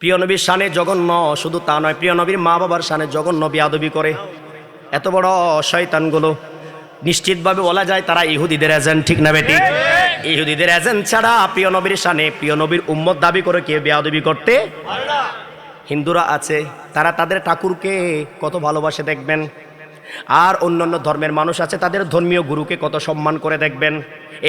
প্রিয় নবীর শানে জঘন্য, শুধু তা নয়, প্রিয় নবীর মা বাবার শানে জঘন্য বেয়াদবি করে। এত বড় শয়তানগুলো নিশ্চিতভাবে বলা যায় তারা ইহুদিদের এজেন্ট, ঠিক না বেটি? ইহুদিদের এজেন্ট ছাড়া প্রিয় নবীর শানে প্রিয় নবীর উম্মত দাবি করে কে বেয়াদবি করতে? হিন্দুরা আছে, তারা তাদের ঠাকুরকে কত ভালোবাসে দেখবেন। আর অন্যান্য ধর্মের মানুষ আছে, তাদের ধর্মীয় গুরুকে কত সম্মান করে দেখবেন।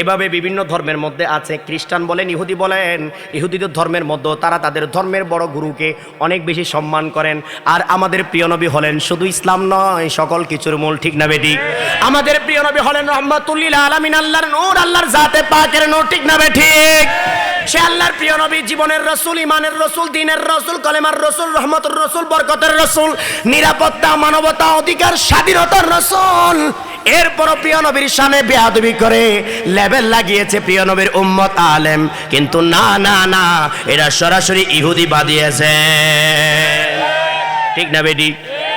এভাবে বিভিন্ন ধর্মের মধ্যে আছে, খ্রিস্টান বলেন, ইহুদি বলেন, ইহুদিদের ধর্মের মধ্যে তারা তাদের ধর্মের বড় গুরুকে অনেক বেশি সম্মান করেন। আর আমাদের প্রিয় নবী হলেন শুধু ইসলাম নয়, সকল কিছুর মূল, ঠিক না বেটি? আমাদের প্রিয় নবী হলেন রাহমাতুল লিল আলামিন, আল্লাহর নূর, আল্লাহর জাতে পাকের নূর, ঠিক না বেটি? সে আল্লাহর প্রিয় নবী, জীবনের রসুল, ইমানের রসুল, দ্বীনের রসুল, কলেমার রসুল, রহমতের রসুল, বরকতের রসুল, নিরাপত্তা, মানবতা, অধিকার, স্বাধীনতার রসুল। এরপর প্রিয় নবীর শানে বেয়াদবি করে লেবেল লাগিয়েছে প্রিয় নবীর উম্মত আলেম। কিন্তু না না না, এরা সরাসরি ইহুদি বাদিয়েছে, ঠিক না বেটি?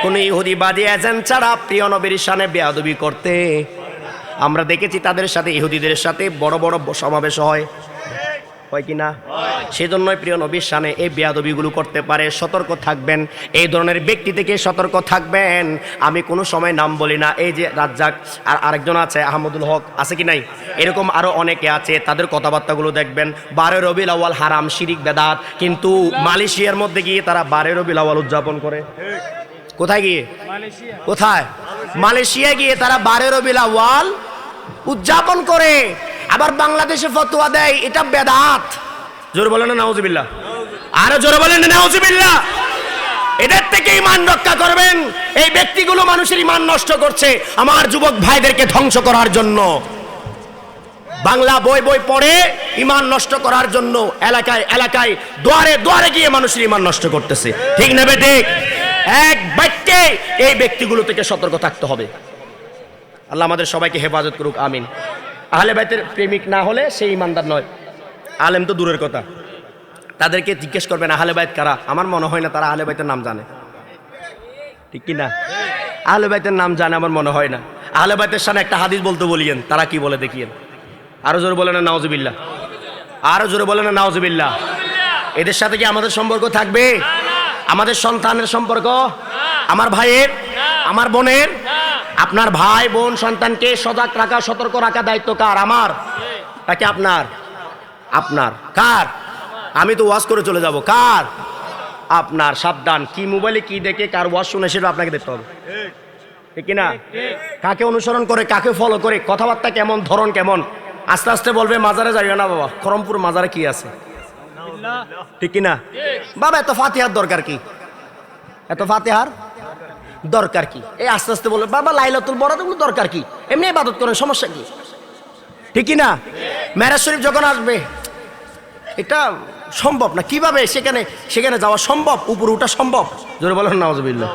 কোন ইহুদি বাদিয়েছেন ছাড়া প্রিয় নবীর শানে বেয়াদবি করতে আমরা দেখেছি। তাদের সাথে, ইহুদিদের সাথে বড় বড় সমাবেশ হয় কিনা? সেজন্যই প্রিয় নবীর শানে এই বেয়াদবিগুলো করতে পারে। সতর্ক থাকবেন, এই ধরনের ব্যক্তি থেকে সতর্ক থাকবেন। আমি কোনো সময় নাম বলি না, এই যে রাজ্জাক, আর আরেকজন আছে আহমদুল হক, আছে কি নাই? এরকম আরো অনেকে আছে, তাদের কথাবার্তাগুলো দেখবেন। 12 রবিউল আউয়াল হারাম, শিরিক, বেদাত, কিন্তু মালয়েশিয়ার মধ্যে গিয়ে তারা 12 রবিউল আউয়াল উদযাপন করে। কোথায় গিয়ে? কোথায়? মালয়েশিয়া গিয়ে তারা 12 রবিউল আউয়াল উদযাপন করে। আবার বাংলাদেশে ফতোয়া দেয় এটা বেদাত। জোরে বলেন না নাউজুবিল্লাহ, আরো জোরে বলেন না নাউজুবিল্লাহ। এদের থেকে ঈমান রক্ষা করবেন। এই ব্যক্তিগুলো মানুষের ঈমান নষ্ট করছে আমার যুবক ভাইদেরকে ধ্বংস করার জন্য। বাংলা বই বই পড়ে ঈমান নষ্ট করার জন্য এলাকায় এলাকায়, দুয়ারে দুয়ারে গিয়ে মানুষের ঈমান নষ্ট করতেছে, ঠিক না বেটি? এক বাক্যে এই ব্যক্তিগুলো থেকে সতর্ক থাকতে হবে। আল্লাহ আমাদের সবাইকে হেফাজত করুক, আমিন। আহলে বাইতের প্রেমিক না হলে সে ইমানদার নয়। আলেম তো দূরের কথা, তাদেরকে জিজ্ঞেস করবেন আহলে বাইত কারা। আমার মনে হয় না তারা আহলে বাইতের নাম জানে, ঠিক কি না? আহলে বাইতের নাম জানে আমার মনে হয় না। আহলে বাইতের সামনে একটা হাদিস বলতে বলিয়েন, তারা কি বলে দেখিয়েন। আরো জোরে বলেন না নাউজুবিল্লাহ, আরো জোরে বলেন না নাউজুবিল্লাহ। এদের সাথে কি আমাদের সম্পর্ক থাকবে? আমাদের সন্তানের সম্পর্ক, আমার ভাইয়ের, আমার বোনের, আপনার ভাই বোন সন্তানকে সজাগ রাখা, সতর্ক রাখা দায়িত্ব কার? আমার নাকি আপনার? আপনার। কার? আমি তো ওয়াজ করে চলে যাব। কার? আপনার। সাবধান, কি মোবাইলে কি দেখে কার ওয়াজ শুনে সেটা আপনাকে দেখতে হবে, ঠিক কিনা? কাকে অনুসরণ করে, কাকে ফলো করে, কথাবার্তা কেমন, ধরন কেমন। আস্তে আস্তে বলবে মাজারে যাইও না বাবা, খরমপুর মাজারে কি আছে, ঠিক কিনা? বাবা এত ফাতিহার দরকার কি? এত ফাতিহার দরকার কি? এই আস্তে আস্তে বলে বাবা লাইলাতুল বরাতগুলো দরকার কি? এমনি ইবাদত করেন, সমস্যা কি, ঠিক কি না? মেরাজ শরীফ যখন আসবে এটা সম্ভব না, কিভাবে সেখানে যাওয়া সম্ভব, উপরে ওঠা সম্ভব? জোরে বলেন নাউজুবিল্লাহ।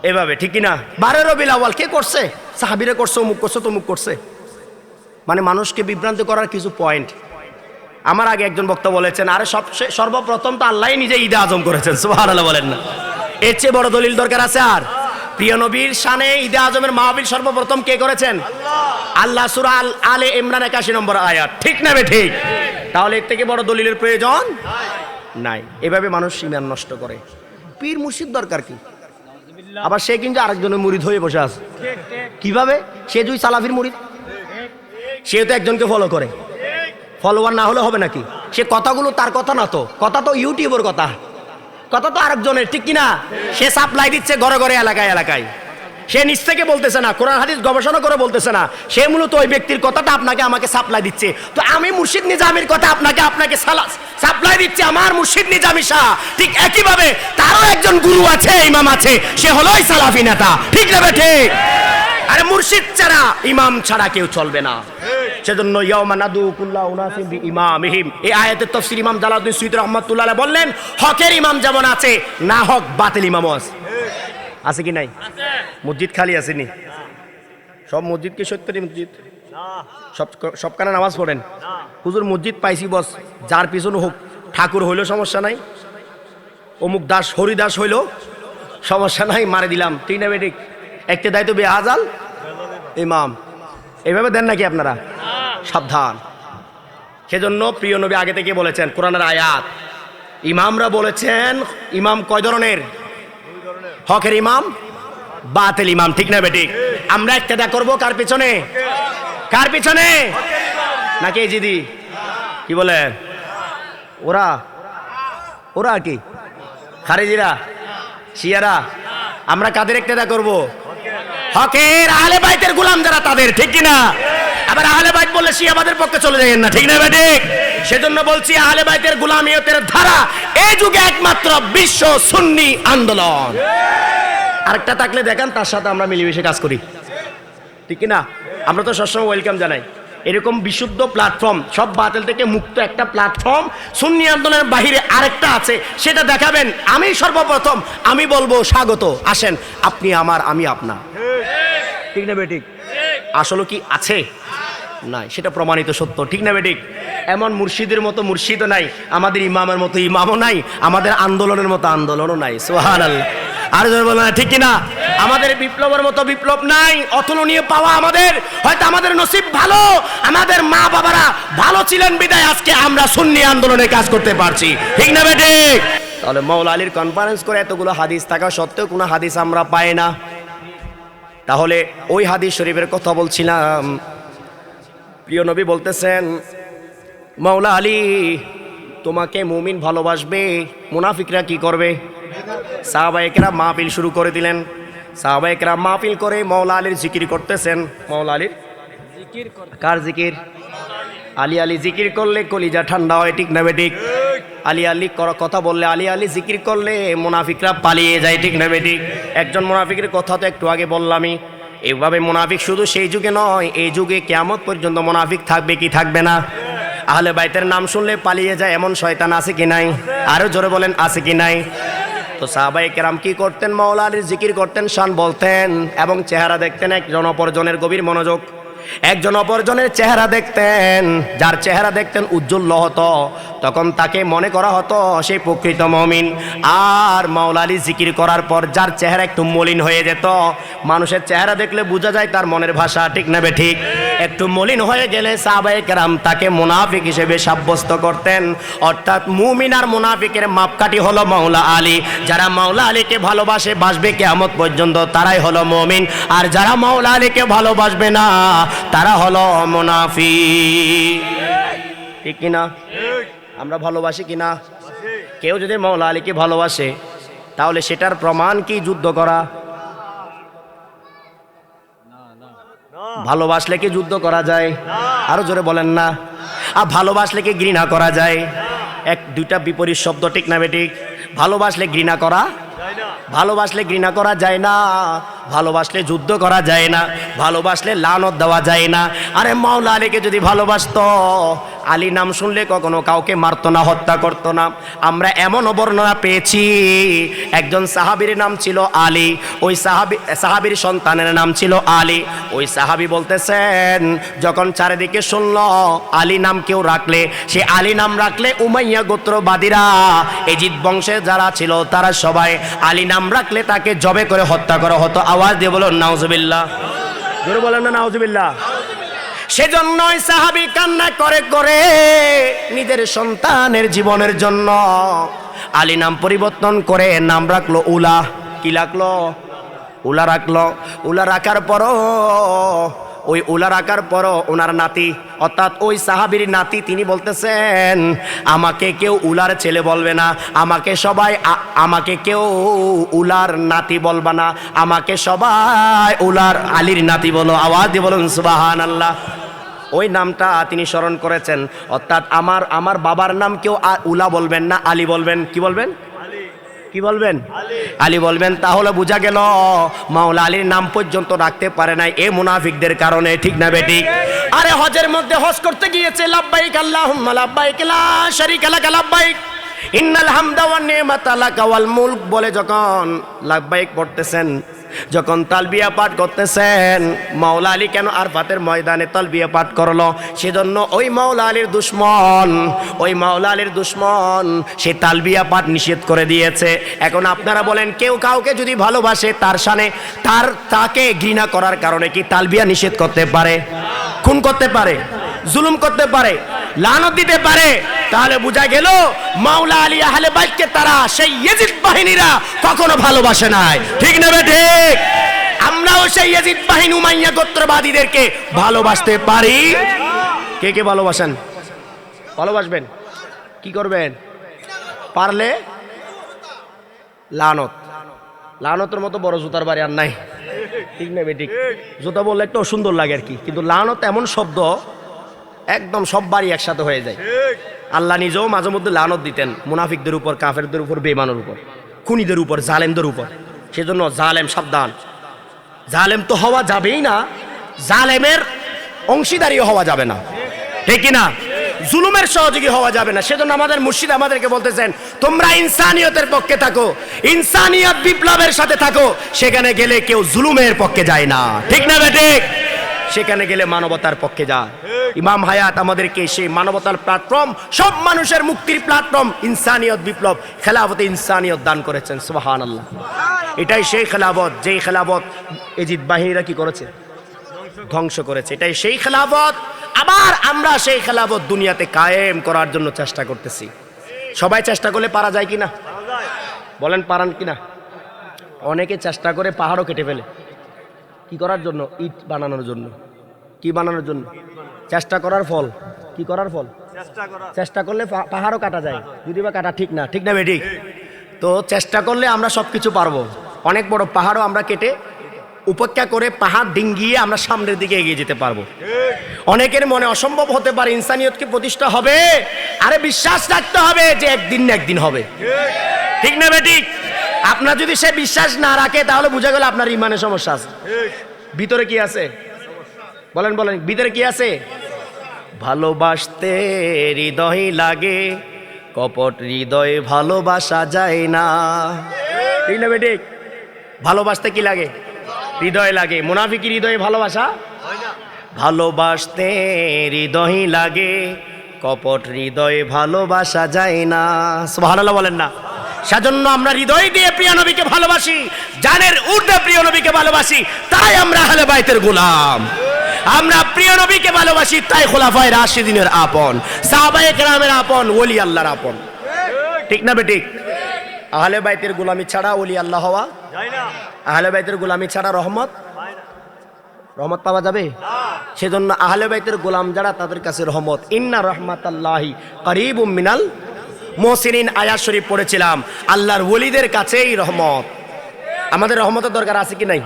এভাবে, ঠিক কি না? 12 রবিউল আউয়াল কে করছে? সাহাবীরা করছে, অমুক করছে, তমুক করছে। মানে মানুষকে বিভ্রান্ত করার কিছু পয়েন্ট। আমার আগে একজন বক্তা বলেছেন, আরে সর্বপ্রথম তো আল্লাহ নিজে ঈদে আজম করেছেন, সুবহানাল্লাহ বলেন না? এর চেয়ে বড় দলিল দরকার আছে? আর প্রিয় নবীর শানে ঈদে আজমের মাহফিল সর্বপ্রথম কে করেছেন? আল্লাহ। সূরা আলে ইমরান 81 নম্বর আয়াত, ঠিক না বে ঠিক? তাহলে এর থেকে বড় দলিলের প্রয়োজন নাই। এভাবে মানুষ ঈমান নষ্ট করে। পীর মুর্শিদ দরকার কি? আবার সে কিন্তু আরেকজনের মুরিদ হয়ে বসে আছে। কিভাবে? সে দুই সালাফির মুরিদ, সে তো একজনকে ফলো করে। ফলোয়ার না হলে হবে নাকি? সে কথাগুলো তার কথা না তো, কথা তো ইউটিউবের কথা, কথা তো আরেকজনের, ঠিক কিনা? সে সাপ্লাই দিচ্ছে ঘরে ঘরে, এলাকায় এলাকায়। সে নিজ থেকে বলতেছে না, কোরআন হাদিস গবেষণা করে বলতেছে না, সে মূলত ওই ব্যক্তির কথাটা আপনাকে আমাকে সাপ্লাই দিচ্ছে। তো আমি মুর্শিদ নিজামীর কথা আপনাকে সাপ্লাই দিচ্ছে আমার মুর্শিদ নিজামী শাহ। ঠিক একইভাবে তারও একজন গুরু আছে, ইমাম আছে, সে হলো সালাফি নেতা, ঠিক না বেঠে? আরে মুর্শিদ ছাড়া, ইমাম ছাড়া কেউ চলবে না। সেজন্য ইয়াউমা নাদু কুল্লা উনাসিম বিইমামিহিম, এই আয়াতের তাফসীর ইমাম জালালউদ্দিন সুয়ুতী রাহমাতুল্লাহ আলাইহি বললেন, হকের ইমাম যেমন আছে, না হক বাতিল ইমামও আছে। আছে কি নাই? মসজিদ খালি আসেনি? সব মসজিদ কি সত্যি মসজিদ? সবখানে নামাজ পড়েন? হুজুর মসজিদ পাইছি বস, যার পিছনে হোক, ঠাকুর হইলো সমস্যা নাই, অমুক দাস হরিদাস হইলো সমস্যা নাই, মারে দিলাম, ঠিক না বেঠিক? একটা দায়িত্ব বেআজাল ইমাম। এইভাবে দেন নাকি আপনারা? সাবধান। সেজন্য প্রিয় নবী আগে থেকে বলেছেন, কোরআনের আয়াত ইমামরা বলেছেন ইমাম কয় ধরনের? হকের ইমাম, বাতিল ইমাম, ঠিক না বেঠিক? আমরা ইক্তেদা করব কার পিছনে? কার পিছনে? নাকি জিদি কি বলে ওরা? ওরা কি খারিজিরা, শিয়ারা? আমরা কাদের ইক্তেদা করব? হকের আহলে বাইতের গোলাম যারা তাদের, ঠিক কি না? আবার আহলে বাইত বললে শিয়াবাদের পক্ষে চলে যাবেন না, ঠিক না বেঠিক? সেজন্য বলছি আহলে বাইতের গোলামিয়তের ধারা এই যুগে একমাত্র বিশ্ব সুন্নি আন্দোলন। আরেকটা থাকলে দেখেন তার সাথে আমরা মিলেমিশে কাজ করি, ঠিক না? আমরা তো সবসময় ওয়েলকাম জানাই। এরকম বিশুদ্ধ প্ল্যাটফর্ম, সব বাতিল থেকে মুক্ত একটা প্ল্যাটফর্ম সুন্নি আন্দোলনের বাহিরে আরেকটা আছে, সেটা দেখাবেন। আমি সর্বপ্রথম আমি বলবো স্বাগত, আসেন, আপনি আমার, আমি আপনার, ঠিক না বেঠিক? আসলে কি আছে? নাই, সেটা প্রমাণিত সত্য, ঠিক না বেঠিক? এমন মুর্শিদের মতো মুর্শিদও নাই, আমাদের ইমামের মতো ইমামও নাই, আমাদের আন্দোলনের মতো আন্দোলনও নাই। সুবহানাল্লাহ। আর বলেন ঠিক কিনা? আমাদের বিপ্লবের মতো বিপ্লব নাই, অতুলনীয় পাওয়া আমাদের। হয়তো আমাদের নসিব ভালো, আমাদের মা বাবারা ভালো ছিলেন বিদায় আজকে আমরা সুন্নি আন্দোলনে কাজ করতে পারছি, ঠিক না বেঠিক? তাহলে মাওলা আলীর কনফারেন্স করে এতগুলো হাদিস থাকা সত্ত্বেও কোনো হাদিস আমরা পাই না। তাহলে ওই হাদিস শরীফের কথা বলছিলাম। প্রিয় নবী বলতেছেন, মাওলা আলী তোমাকে মুমিন ভালোবাসবে, মুনাফিকরা কি করবে? সাহাবায়ে কেরাম মাহফিল শুরু করে দিলেন। সাহাবায়ে কেরাম মাহফিল করে মাওলা আলীর জিকির করতেছেন। মাওলা আলীর জিকির, কার জিকির? আলী আলী জিকির করলে কলিজা ঠান্ডা হয়, ঠিক না বেঠিক? আলী আলী কথা বললে, আলী আলী জিকির করলে মুনাফিকরা পালিয়ে যায়, ঠিক না বেঠিক? একজন মুনাফিকের কথা তো একটু আগে বললামই। এইভাবে মুনাফিক শুধু সেই যুগে নয়, এই যুগে কিয়ামত পর্যন্ত মুনাফিক থাকবে কি থাকবে না? আহলে বাইতের নাম শুনলে পালিয়ে যায় এমন শয়তান আছে কি নাই? আরো জোরে বলেন, আছে কি নাই? তো সাহাবায়ে কেরাম কি করতেন? মাওলা আলীর জিকির করতেন, শান বলতেন এবং চেহারা দেখতেন একজন অপরজনের, গভীর মনোযোগ, একজন অপরজনের চেহারা দেখতেন। যার চেহারা দেখতেন উজ্জ্বল হতো, তখন তাকে মনে করা হতো সেই প্রকৃত মুমিন। আর মাওলা আলী জিকির করার পর যার চেহারা একটু মলিন হয়ে যেত, মানুষের চেহারা দেখলে বোঝা যায় তার মনের ভাষা, ঠিক না বেঠিক? একটু মলিন হয়ে গেলে সাহাবায়ে কেরাম তাকে মুনাফিক হিসেবে সাব্যস্ত করতেন। অর্থাৎ মুমিন আর মুনাফিকের মাপকাঠি হলো মাওলা আলী। যারা মাওলা আলীকে ভালোবাসে, বাসবে কিয়ামত পর্যন্ত, তারাই হলো মুমিন। আর যারা মাওলা আলীকে ভালোবাসবে না, তারা হলো মুনাফিক, ঠিক কিনা? আমরা ভালোবাসি কিনা? কেউ যদি মাওলা আলীকে ভালোবাসে, তাহলে সেটার প্রমাণ কি যুদ্ধ করা? ভালোবাসলে কি যুদ্ধ করা যায়? আরো জোরে বলেন না। আর ভালোবাসলে কি ঘৃণা করা যায়? এক দুইটা বিপরীত শব্দ, ঠিক না বেঠিক? ভালোবাসলে ঘৃণা করা, ভালোবাসলে ঘৃণা করা যায় না, ভালোবাসলে যুদ্ধ করা যায় না, ভালোবাসলে লানত দেওয়া যায় না। আরে মাওলা আলীকে যদি ভালোবাসতো, আলী নাম শুনলে কখনো কাউকে মারতো না, হত্যা করতো না। আমরা এমন বর্ণনা পেয়েছি, একজন সাহাবীর নাম ছিল আলী, ওই সাহাবীর সন্তানের নাম ছিল আলী। ওই সাহাবী বলতেছেন, যখন চারিদিকে শুনল আলী নাম কেউ রাখলে, সে আলী নাম রাখলে উমাইয়া গোত্রবাদীরা, এজিদ বংশের যারা ছিল তারা সবাই আলী নাম রাখলে তাকে জবে করে হত্যা করা হতো। আওয়াজ দিয়ে বলুন নাউজুবিল্লাহ। জোরে বলেন না নাউজুবিল্লাহ। সেজন্যই সাহাবী কান্না করে করে নিজের সন্তানের জীবনের জন্য আলী নাম পরিবর্তন করে নাম রাখলো উলা। কি রাখলো? উলা রাখলো। উলা রাখার পরও, ওই উলা রাখার পরও ওনার নাতি, অর্থাৎ ওই সাহাবীর নাতি, তিনি বলতেছেন, আমাকে কেউ উলার ছেলে বলবে না, আমাকে সবাই আমাকে কেউ উলার নাতি বলবে না, আমাকে সবাই উলার আলীর নাতি বলো। আওয়াজ দিয়ে বলুন সুবহানাল্লাহ। ওই নামটা তিনি স্মরণ করেছেন। অর্থাৎ আমার বাবার নাম কেউ উলা বলবেন না, আলী বলবেন। কি বলবেন? কি বলবেন? আলী বলবেন। তাহলে বোঝা গেল মাওলা আলীর নাম পর্যন্ত রাখতে পারে নাই এই মুনাফিকদের কারণে, ঠিক না বেঠিক? আরে হজের মধ্যে হজ করতে গিয়েছে, লাব্বাইক আল্লাহুম্মা লাব্বাইক লা শারীকা লাকা লাব্বাইক ইন্নাল হামদা ওয়ান নি'মাতা লাকা ওয়াল মুলক বলে যখন লাব্বাইক পড়তেছেন, যখন তালবিয়া পাঠ করতেছেন, মাওলা আলী কেন আরফাতের ময়দানে তালবিয়া পাঠ করলো? সেজন্য ওই মাওলা আলীর দুশমন, ওই মাওলা আলীর দুশমন সে তালবিয়া পাঠ নিষেধ করে দিয়েছে। এখন আপনারা বলেন, কেউ কাউকে যদি ভালোবাসে, তার শানে তাকে ঘৃণা করার কারণে কি তালবিয়া নিষেধ করতে পারে? খুন করতে পারে? জুলুম করতে পারে? লানত দিতে পারে, তাহলে বোঝা গেল মাওলা আলী আহলে বাইতকে তারা সেই ইয়াজিদ বাহিনীরা কখনো ভালোবাসে নাই। ঠিক না ঠিক? আমরাও সেই ইয়াজিদ বাহিনী উমাইয়া গোত্রবাদীদেরকে ভালোবাসতে পারি। কে কে ভালোবাসেন? ভালোবাসবেন? কি করবেন? পারলে লানত, লানতের মতো বড় জুতার বাড়ি আর নাই। ঠিক না বেঠিক? জুতা বললে একটু সুন্দর লাগে আর কি, কিন্তু লানত এমন শব্দ একদম সব বাড়ি একসাথে হয়ে যায়। আল্লাহ নিজেও মাঝে মধ্যে লানত দিতেন মুনাফিকদের উপর, কাফেরদের উপর, বেঈমানের উপর, খুনিদের উপর, জালেমদের উপর। সেজন্য জালেম সাবধান। জালেম তো হওয়া যাবেই না, জালেমের অংশীদারিও হওয়া যাবে না। ঠিক কিনা? জুলুমের সহযোগী হওয়া যাবে না। সেজন্য আমাদের মুর্শিদ আমাদেরকে বলতেছেন, তোমরা ইনসানিয়তের পক্ষে থাকো, ইনসানিয়ত বিপ্লবের সাথে থাকো। সেখানে গেলে কেউ জুলুমের পক্ষে যায় না। ঠিক না বেঠিক? সেখানে গেলে মানবতার পক্ষে যায়। ইমাম হায়াত আমাদেরকে সেই মানবতার প্ল্যাটফর্ম, সব মানুষের মুক্তির প্ল্যাটফর্ম ইনসানিয়ত বিপ্লব, খেলাফতে ইনসানিয়ত দান করেছেন। সুবহানাল্লাহ। এটাই সেই খেলাফত, যেই খেলাফত ইয়াজিদ বাহিনীরা কি করেছে? ধ্বংস করেছে। এটাই সেই খেলাফত। আবার আমরা সেই খেলাফত দুনিয়াতে কায়েম করার জন্য চেষ্টা করতেছি। সবাই চেষ্টা করলে পারা যায় কিনা? বলেন পারান কিনা? অনেকে চেষ্টা করে পাহাড়ও কেটে ফেলে। কি করার জন্য? ইট বানানোর জন্য। কি বানানোর জন্য? চেষ্টা করার ফল। কি করার ফল? চেষ্টা করলে পাহাড়ও কাটা যায়, যদি বা কাটা ঠিক না। ঠিক না বেঠিক? তো চেষ্টা করলে আমরা সবকিছু পারবো। অনেক বড় পাহাড়ও আমরা কেটে উপেক্ষা করে পাহাড় ডিঙ্গিয়ে আমরা সামনের দিকে এগিয়ে যেতে পারবো। অনেকের মনে অসম্ভব হতে পারে ইনসানিয়তকে প্রতিষ্ঠা হবে। আরে বিশ্বাস রাখতে হবে যে একদিন না একদিন হবে। ঠিক না বেঠিক? আপনার যদি সে বিশ্বাস না রাখে তাহলে বুঝা গেল আপনার ইমানের সমস্যা আছে। ভিতরে কি আছে? বলেন বলেন, ভিতরে কি আছে? ভালোবাসতে হৃদয় লাগে, কপট হৃদয়ে ভালোবাসা যায় না। ঠিক না বেঠিক? ভালোবাসতে কি লাগে? হৃদয় লাগে। মুনাফিকি হৃদয়ে ভালোবাসা হয় না। ভালোবাসতে হৃদয় লাগে, কপট হৃদয়ে ভালোবাসা যায় না। সুবহানাল্লাহ বলেন না? সেজন্য আমরা হৃদয় দিয়ে প্রিয় নবীকে ভালোবাসি, জানের ঊর্ধ্বে প্রিয় নবীকে ভালোবাসি, তাই আমরা আহলে বাইতের গোলাম। আমরা প্রিয় নবীকে ভালোবাসি, তাই খোলাফায়ে রাশিদিনের আপন, সাহাবায়ে কেরামের আপন, ওলি আল্লাহর আপন। ঠিক না বেঠিক? আহলে বাইতের গোলামি ছাড়া ওলি আল্লাহ হওয়া যায় না। আহলে বাইতের গোলামি ছাড়া রহমত পাওয়া যাবে? সেজন্য আহলে বাইতের গোলাম যারা, তাদের কাছে রহমত। ইন্না রাহমাতাল্লাহি করিবুম মিনাল মুহসিনিন আয়াত শরীফ পড়েছিলাম। আল্লাহর ওলিদের কাছেই রহমত। আমাদের রহমতের দরকার আছে কি নাই?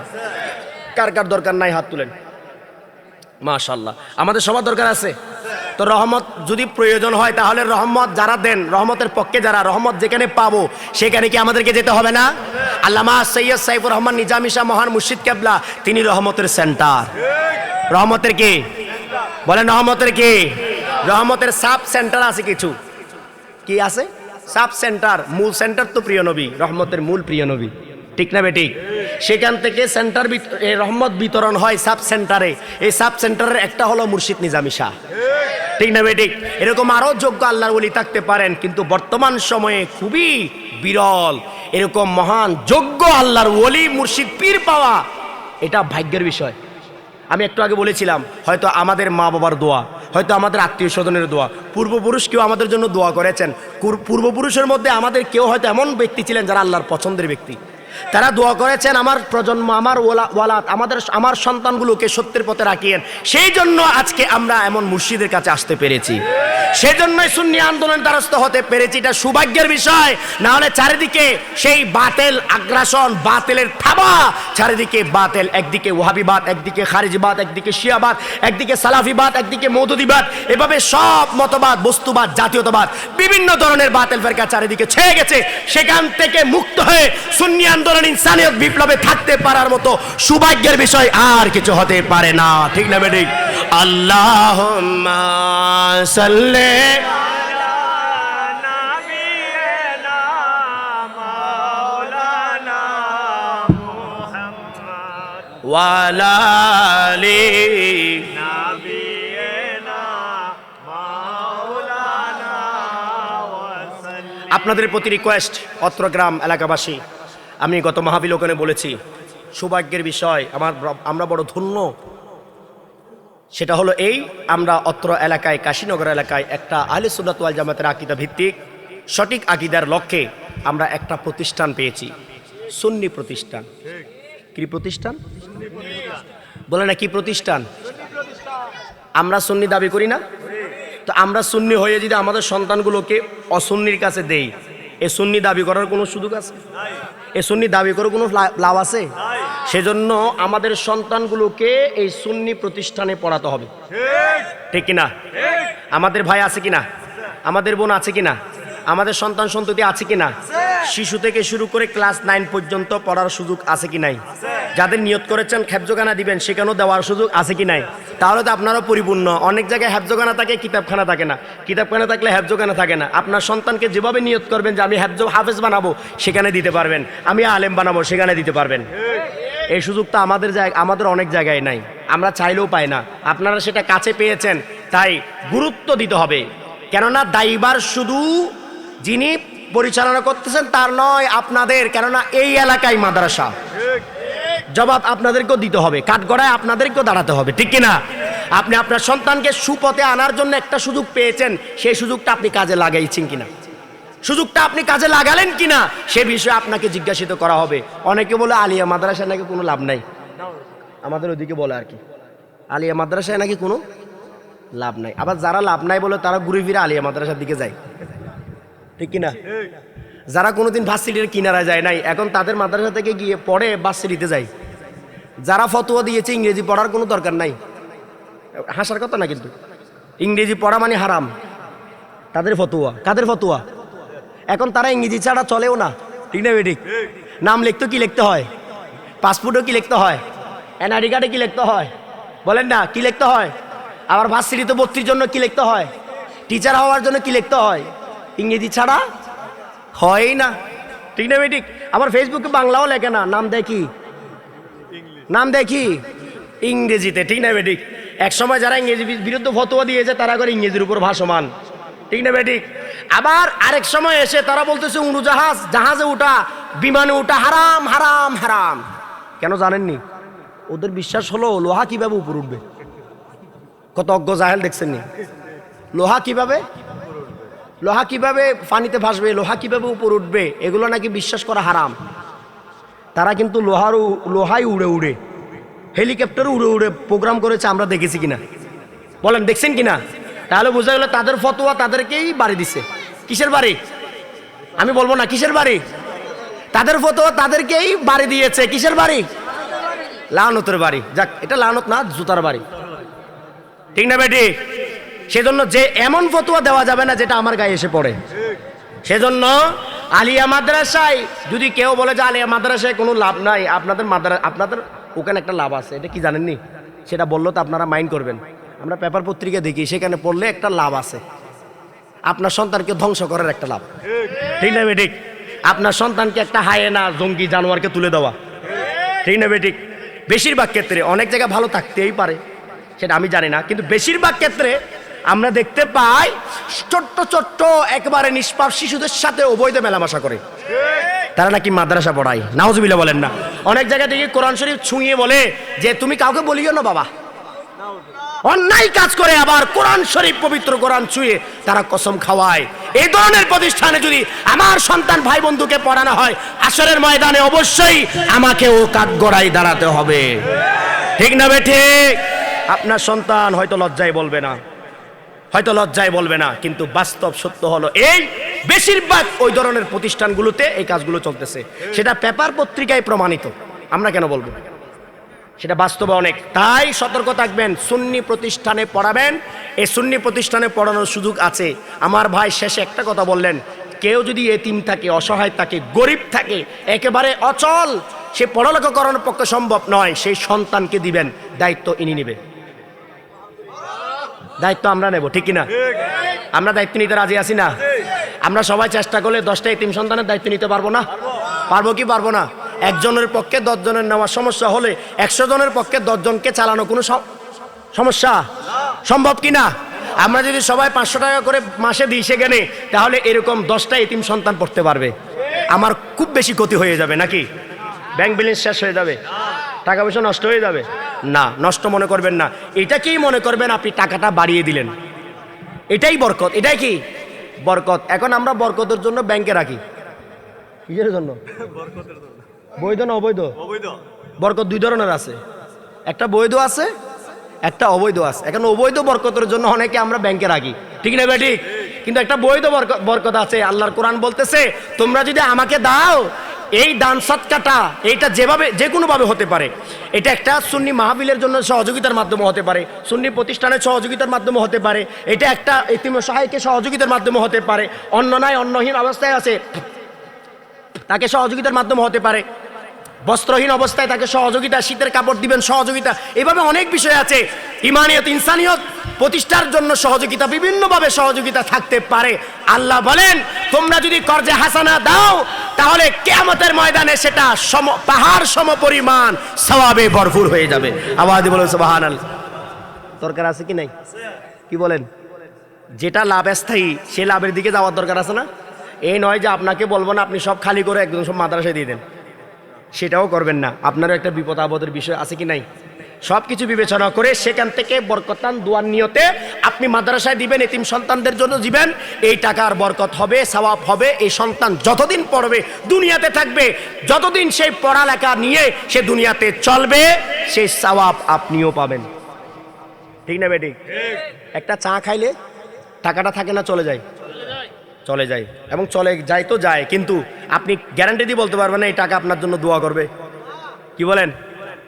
কার কার দরকার নাই? হাত তুলেন। মাশাআল্লাহ, আমাদের সবার দরকার আছে। তো রহমত যদি প্রয়োজন হয় তাহলে রহমত যারা দেন, রহমতের পক্ষে যারা, রহমত যেখানে পাবো সেখানে কি আমাদেরকে যেতে হবে না? আল্লামা সৈয়দ সাইফুর রহমান নিজামী শাহ মহান মুর্শিদ কেবলা, তিনি রহমতের সেন্টার। রহমতের কি? বলেন রহমতের কি? রহমতের সাব সেন্টার আছে কিছু। কি আছে? Sub centre. মূল সেন্টার তো প্রিয় নবী, রহমতের মূল প্রিয় নবী। ঠিক না বেঠিক? সেখান থেকে সেন্টার রহমত বিতরণ হয় সাব সেন্টারে। এই সাব সেন্টারের একটা হলো মুর্শিদ নিজামী শাহ। ঠিক না বেঠিক? এরকম আরো যোগ্য আল্লাহর ওলি থাকতে পারেন, কিন্তু বর্তমান সময়ে খুবই বিরল এরকম মহান যোগ্য আল্লাহর ওলি মুর্শিদ পীর পাওয়া। এটা ভাগ্যের বিষয়। আমি একটু আগে বলেছিলাম, হয়তো আমাদের মা বাবার দোয়া, হয়তো আমাদের আত্মীয় স্বজনের দোয়া, পূর্বপুরুষ কেউ আমাদের জন্য দোয়া করেছেন। পূর্বপুরুষের মধ্যে আমাদের কেউ হয়তো এমন ব্যক্তি ছিলেন যারা আল্লাহর পছন্দের ব্যক্তি। তারা দোয়া করেছেন, আমার প্রজন্ম, আমার ওয়ালাদ, আমার সন্তানগুলোকে সত্যের পথে রাখিয়েন। সেই জন্য আজকে আমরা এমন মুর্শিদের কাছে আসতে পেরেছি। সেজন্যই সুন্নি আন্দোলনের দ্বারস্থ হতে পেরেছি। এটা সৌভাগ্যের বিষয়। না হলে চারিদিকে সেই বাতেল আগ্রাসন, বাতেলের থাবা, চারিদিকে বাতেল। একদিকে ওয়াহাবিবাদ, একদিকে খারিজবাদ, একদিকে শিয়াবাদ, একদিকে সালাফিবাদ, একদিকে মওদুদিবাদ, এভাবে সব মতবাদ, বস্তুবাদ, জাতীয়তাবাদ, বিভিন্ন ধরনের বাতেল ফেরকা চারিদিকে ছেয়ে গেছে। সেখান থেকে মুক্ত হয়ে সুন্নি আন্দোলন, ইনসানিয়ত বিপ্লবে থাকতে পারার মতো সৌভাগ্যের বিষয় আর কিছু হতে পারে না। ঠিক না বেঠিক? আল্লাহুম্মা সাল্লি আলা নাবিয়িনা মাওলানা মুহাম্মদ ওয়া আলা আলি নাবিয়িনা মাওলানা ওয়া সাল্লিম। আপনাদের প্রতি রিকোয়েস্ট, অত্রগ্রাম এলাকাবাসী, আমি গত মাহফিল ওখানে বলেছি, সৌভাগ্যের বিষয়, আমরা বড় ধন্য সেটা হলো এই, আমরা অত্র এলাকায় কাশীনগর এলাকায় একটা আহলে সুন্নাত ওয়াল জামাতের আকীদা ভিত্তিক সঠিক আকীদার লক্ষ্যে আমরা একটা প্রতিষ্ঠান পেয়েছি, সুন্নি প্রতিষ্ঠান। কি প্রতিষ্ঠান বলে না? কি প্রতিষ্ঠান? আমরা সুন্নি দাবি করি না? তো আমরা সুন্নি হয়ে যদি আমাদের সন্তানগুলোকে অসুন্নির কাছে দেই, এ সুন্নি দাবি করার কোনো সুযোগ আছে? এ সুন্নি দাবি করার কোনো লাভ আছে? সেজন্য আমাদের সন্তানগুলোকে এই সুন্নি প্রতিষ্ঠানে পড়াতে হবে, ঠিক কিনা? আমাদের ভাই আছে কিনা? আমাদের বোন আছে কিনা? আমাদের সন্তান সন্ততি আছে কিনা? শিশু থেকে শুরু করে ক্লাস 9 পর্যন্ত পড়ার সুযোগ আছে কি নাই? যাদের নিয়ত করেছেন হেফজখানা দিবেন সেখানেও দেওয়ার সুযোগ আছে কি নাই? তাহলে তো আপনারও পরিপূর্ণ। অনেক জায়গায় হেফজখানা থাকে, কিতাবখানা থাকে না। কিতাবখানা থাকলে হেফজখানা থাকে না। আপনার সন্তানকে যেভাবে নিয়ত করবেন যে আমি হাফেজ বানাবো, সেখানে দিতে পারবেন। আমি আলেম বানাবো, সেখানে দিতে পারবেন। এই সুযোগটা আমাদের অনেক জায়গায় নাই, আমরা চাইলেও পাই না। আপনারা সেটা কাছে পেয়েছেন, তাই গুরুত্ব দিতে হবে। কেননা দায়ীবার শুধু যিনি পরিচালনা করতেছেন তার নয়, আপনাদের। কেননা এই এলাকায় মাদ্রাসা, জবাব আপনাদেরকেও দিতে হবে, কাঠগড়ায় আপনাদেরকেও দাঁড়াতে হবে, ঠিক কিনা? আপনি আপনার সন্তানকে সুপথে আনার জন্য একটা সুযোগ পেয়েছেন, সেই সুযোগটা আপনি কাজে লাগাইছেন কিনা, সুযোগটা আপনি কাজে লাগালেন কিনা, সে বিষয়ে আপনাকে জিজ্ঞাসিত করা হবে। অনেকে বলে আলিয়া মাদ্রাসায় নাকি কোনো লাভ নাই, আমাদের ওদিকে বলে আর কি, আলিয়া মাদ্রাসায় নাকি কোনো লাভ নাই। আবার যারা লাভ নাই বলে তারা ঘুরে ফিরে আলিয়া মাদ্রাসার দিকে যায়, ঠিক কিনা? যারা কোনোদিন ভার্সিটির কিনারা যায় নাই, এখন তাদের মাদ্রাসা থেকে গিয়ে পড়ে ভার্সিটিতে যায়। যারা ফতোয়া দিয়েছে ইংরেজি পড়ার কোনো দরকার নাই, হাসার কথা না কিন্তু, ইংরেজি পড়া মানে হারাম, তাদের ফতোয়া। কাদের ফতোয়া? এখন তারা ইংরেজি ছাড়া চলেও না, ঠিক না বেঠিক? নাম লিখতে কি লিখতে হয়? পাসপোর্টও কি লিখতে হয়? এনআইডি কার্ডে কি লিখতে হয়? বলেন না, কি লিখতে হয়? আবার ভার্সিটিতে ভর্তির জন্য কি লিখতে হয়? টিচার হওয়ার জন্য কি লিখতে হয়? ইংরেজি ছাড়া হয়ই না, ঠিক না বেঠিক? আবার ফেসবুকে বাংলাও লেখে না, নাম দেখি ইংরেজিতে, ঠিক না বেঠিক? এক সময় যারা ইংরেজি বিরুদ্ধে ফতোয়া দিয়েছে তারা করে ইংরেজির উপর ভাসমান, ঠিক না বেঠিক? আবার আরেক সময় এসে তারা বলতেছে জাহাজে উঠা, বিমানে উঠা হারাম হারাম হারাম। কেন জানেননি? ওদের বিশ্বাস হলো লোহা কিভাবে উপর উঠবে। কত অজ্ঞ জাহেল দেখছেন নি? লোহা কিভাবে পানিতে ভাসবে, লোহা কিভাবে উপর উঠবে, এগুলো নাকি বিশ্বাস করা হারাম। তারা কিন্তু লোহাই উড়ে হেলিকপ্টার উড়ে প্রোগ্রাম করেছে, আমরা দেখেছি কিনা? বলেন দেখছেন কিনা? তাহলে বোঝা গেল তাদের ফতোয়া তাদেরকেই বাড়ি দিছে। কিসের বাড়ি? আমি বলবো না কিসের বাড়ি। তাদের ফতোয়া তাদেরকেই বাড়ি দিয়েছে। কিসের বাড়ি? লানতের বাড়ি। যাক, এটা লানত না, জুতার বাড়ি, ঠিক না বেটি? সেজন্য যে এমন ফতোয়া দেওয়া যাবে না যেটা আমার গায়ে এসে পড়ে। সেজন্য আলিয়া মাদ্রাসায় যদি কেউ বলে যে আলিয়া মাদ্রাসায় কোনো লাভ নাই, আপনাদের ওখানে একটা লাভ আছে, এটা কি জানেননি? সেটা বললো তো আপনারা মাইন্ড করবেন। আমরা পেপার পত্রিকা দেখি, সেখানে পড়লে একটা লাভ আছে, আপনার সন্তানকে ধ্বংস করার একটা লাভ, ঠিক না বেঠিক? আপনার সন্তানকে একটা হায়েনা জঙ্গি জানোয়ারকে তুলে দেওয়া, ঠিক না বেঠিক? বেশিরভাগ ক্ষেত্রে, অনেক জায়গায় ভালো থাকতেই পারে, সেটা আমি জানি না, কিন্তু বেশিরভাগ ক্ষেত্রে আমরা দেখতে পাই ছোট্ট ছোট্ট একেবারে নিষ্পাপ শিশুদের সাথে অবৈধ মেলামেশা করে, তারা নাকি মাদ্রাসা পড়ায়। নাউজুবিল্লাহ বলেন না। অনেক জায়গায় দেখি কোরআন শরীফ ছুঁয়ে বলে যে তুমি কাউকে বলিও না বাবা, অন্যায় কাজ করে। আবার কোরআন শরীফ, পবিত্র কোরআন ছুঁয়ে তারা কসম খাওয়ায়। এই ধরনের প্রতিষ্ঠানে যদি আমার সন্তান ভাই বন্ধুকে পড়ানো হয়, আসরের ময়দানে অবশ্যই আমাকেও কাঠগড়ায় দাঁড়াতে হবে, ঠিক না বেঠিক? আপনার সন্তান হয়তো লজ্জায় বলবে না, কিন্তু বাস্তব সত্য হলো এই, বেশিরভাগ ওই ধরনের প্রতিষ্ঠানগুলোতে এই কাজগুলো চলতেছে। সেটা পেপার পত্রিকায় প্রমাণিত, আমরা কেন বলবো? সেটা বাস্তবে অনেক। তাই সতর্ক থাকবেন, সুন্নি প্রতিষ্ঠানে পড়াবেন। এই সুন্নি প্রতিষ্ঠানে পড়ানোর সুযোগ আছে। আমার ভাই শেষে একটা কথা বললেন, কেউ যদি এতিম থাকে, অসহায় থাকে, গরিব থাকে, একেবারে অচল, সে পড়ালেখা করানোর পক্ষে সম্ভব নয়, সেই সন্তানকে দিবেন, দায়িত্ব ইনি নেবে। দায়িত্ব আমরা নেব, ঠিক কিনা? আমরা দায়িত্ব নিতে রাজি আছি না? আমরা সবাই চেষ্টা করলে 10টা এতিম সন্তানের দায়িত্ব নিতে পারবো না? পারবো কি পারবো না? একজনের পক্ষে 10 জনের নেওয়ার সমস্যা হলে 100 জনের পক্ষে 10 জনকে চালানো কোনো সমস্যা সম্ভব কিনা? আমরা যদি সবাই 500 টাকা করে মাসে দিই সেখানে, তাহলে এরকম 10টা এতিম সন্তান পড়তে পারবে। আমার খুব বেশি ক্ষতি হয়ে যাবে নাকি? ব্যাংক ব্যালেন্স শেষ হয়ে যাবে, টাকা পয়সা নষ্ট হয়ে যাবে। না, নষ্ট মনে করবেন না। এটাকেই মনে করবেন আপনি টাকাটা বাড়িয়ে দিলেন, এটাই বরকত। এটাই কি বরকত। এখন আমরা বরকতের জন্য ব্যাংকে রাখি, কিসের জন্য? বৈধ না অবৈধ? বরকত দুই ধরনের আছে, একটা বৈধ আছে, একটা অবৈধ আছে। এখন অবৈধ বরকতের জন্য অনেকে আমরা ব্যাংকে রাখি, ঠিক না বেঠিক? কিন্তু একটা বৈধ বরকত আছে। আল্লাহর কোরআন বলতেছে, তোমরা যদি আমাকে দাও, এই দান সৎকাটা এইটা যেভাবে যে কোনোভাবে হতে পারে। এটা একটা সুন্নি মাহফিলের জন্য সহযোগিতার মাধ্যমে হতে পারে, সুন্নি প্রতিষ্ঠানের সহযোগিতার মাধ্যমে হতে পারে, এটা একটা এতিম সহায়কে সহযোগিতার মাধ্যমে হতে পারে, অন্ন নাই অন্নহীন অবস্থায় আছে তাকে সহযোগিতার মাধ্যমে হতে পারে, বস্ত্রহীন অবস্থায় তাকে সহযোগিতা, শীতের কাপড় দিবেন সহযোগিতা, এভাবে অনেক বিষয় আছে। ইমানিয়ত ইনসানিয়ত প্রতিষ্ঠার জন্য সহযোগিতা, বিভিন্নভাবে সহযোগিতা থাকতে পারে। আল্লাহ বলেন, তোমরা যদি কর্জে হাসানা দাও, তাহলে কিয়ামতের ময়দানে সেটা পাহাড় সম পরিমাণ সওয়াবে ভরপুর হয়ে যাবে। আওয়াজ বলুন সুবহানাল্লাহ। দরকার আছে কি নাই? কি বলেন? যেটা লাভ স্থায়ী, সে লাভের দিকে যাওয়ার দরকার আছে না? এই নয় যে আপনাকে বলবো না আপনি সব খালি করে একদম সব মাদ্রাসায় দিয়ে দেন, সেটাও করবেন না। আপনারও একটা বিপদ আপদের বিষয় আছে কি নাই? সব কিছু বিবেচনা করে সেখান থেকে বরকতান দোয়ার নিয়তে আপনি মাদ্রাসায় দিবেন, এতিম সন্তানদের জন্য দিবেন, এই টাকার বরকত হবে, সওয়াব হবে। এই সন্তান যতদিন পড়বে, দুনিয়াতে থাকবে, যতদিন সেই পড়ালেখা নিয়ে সে দুনিয়াতে চলবে, সেই সওয়াব আপনিও পাবেন, ঠিক না বেটি? একটা চা খাইলে টাকাটা থাকে না, চলে যায়? চলে যায়, এবং চলে যায় তো যায়, কিন্তু আপনি গ্যারান্টি দিয়ে বলতে পারবেন না এই টাকা আপনার জন্য দোয়া করবে। কি বলেন?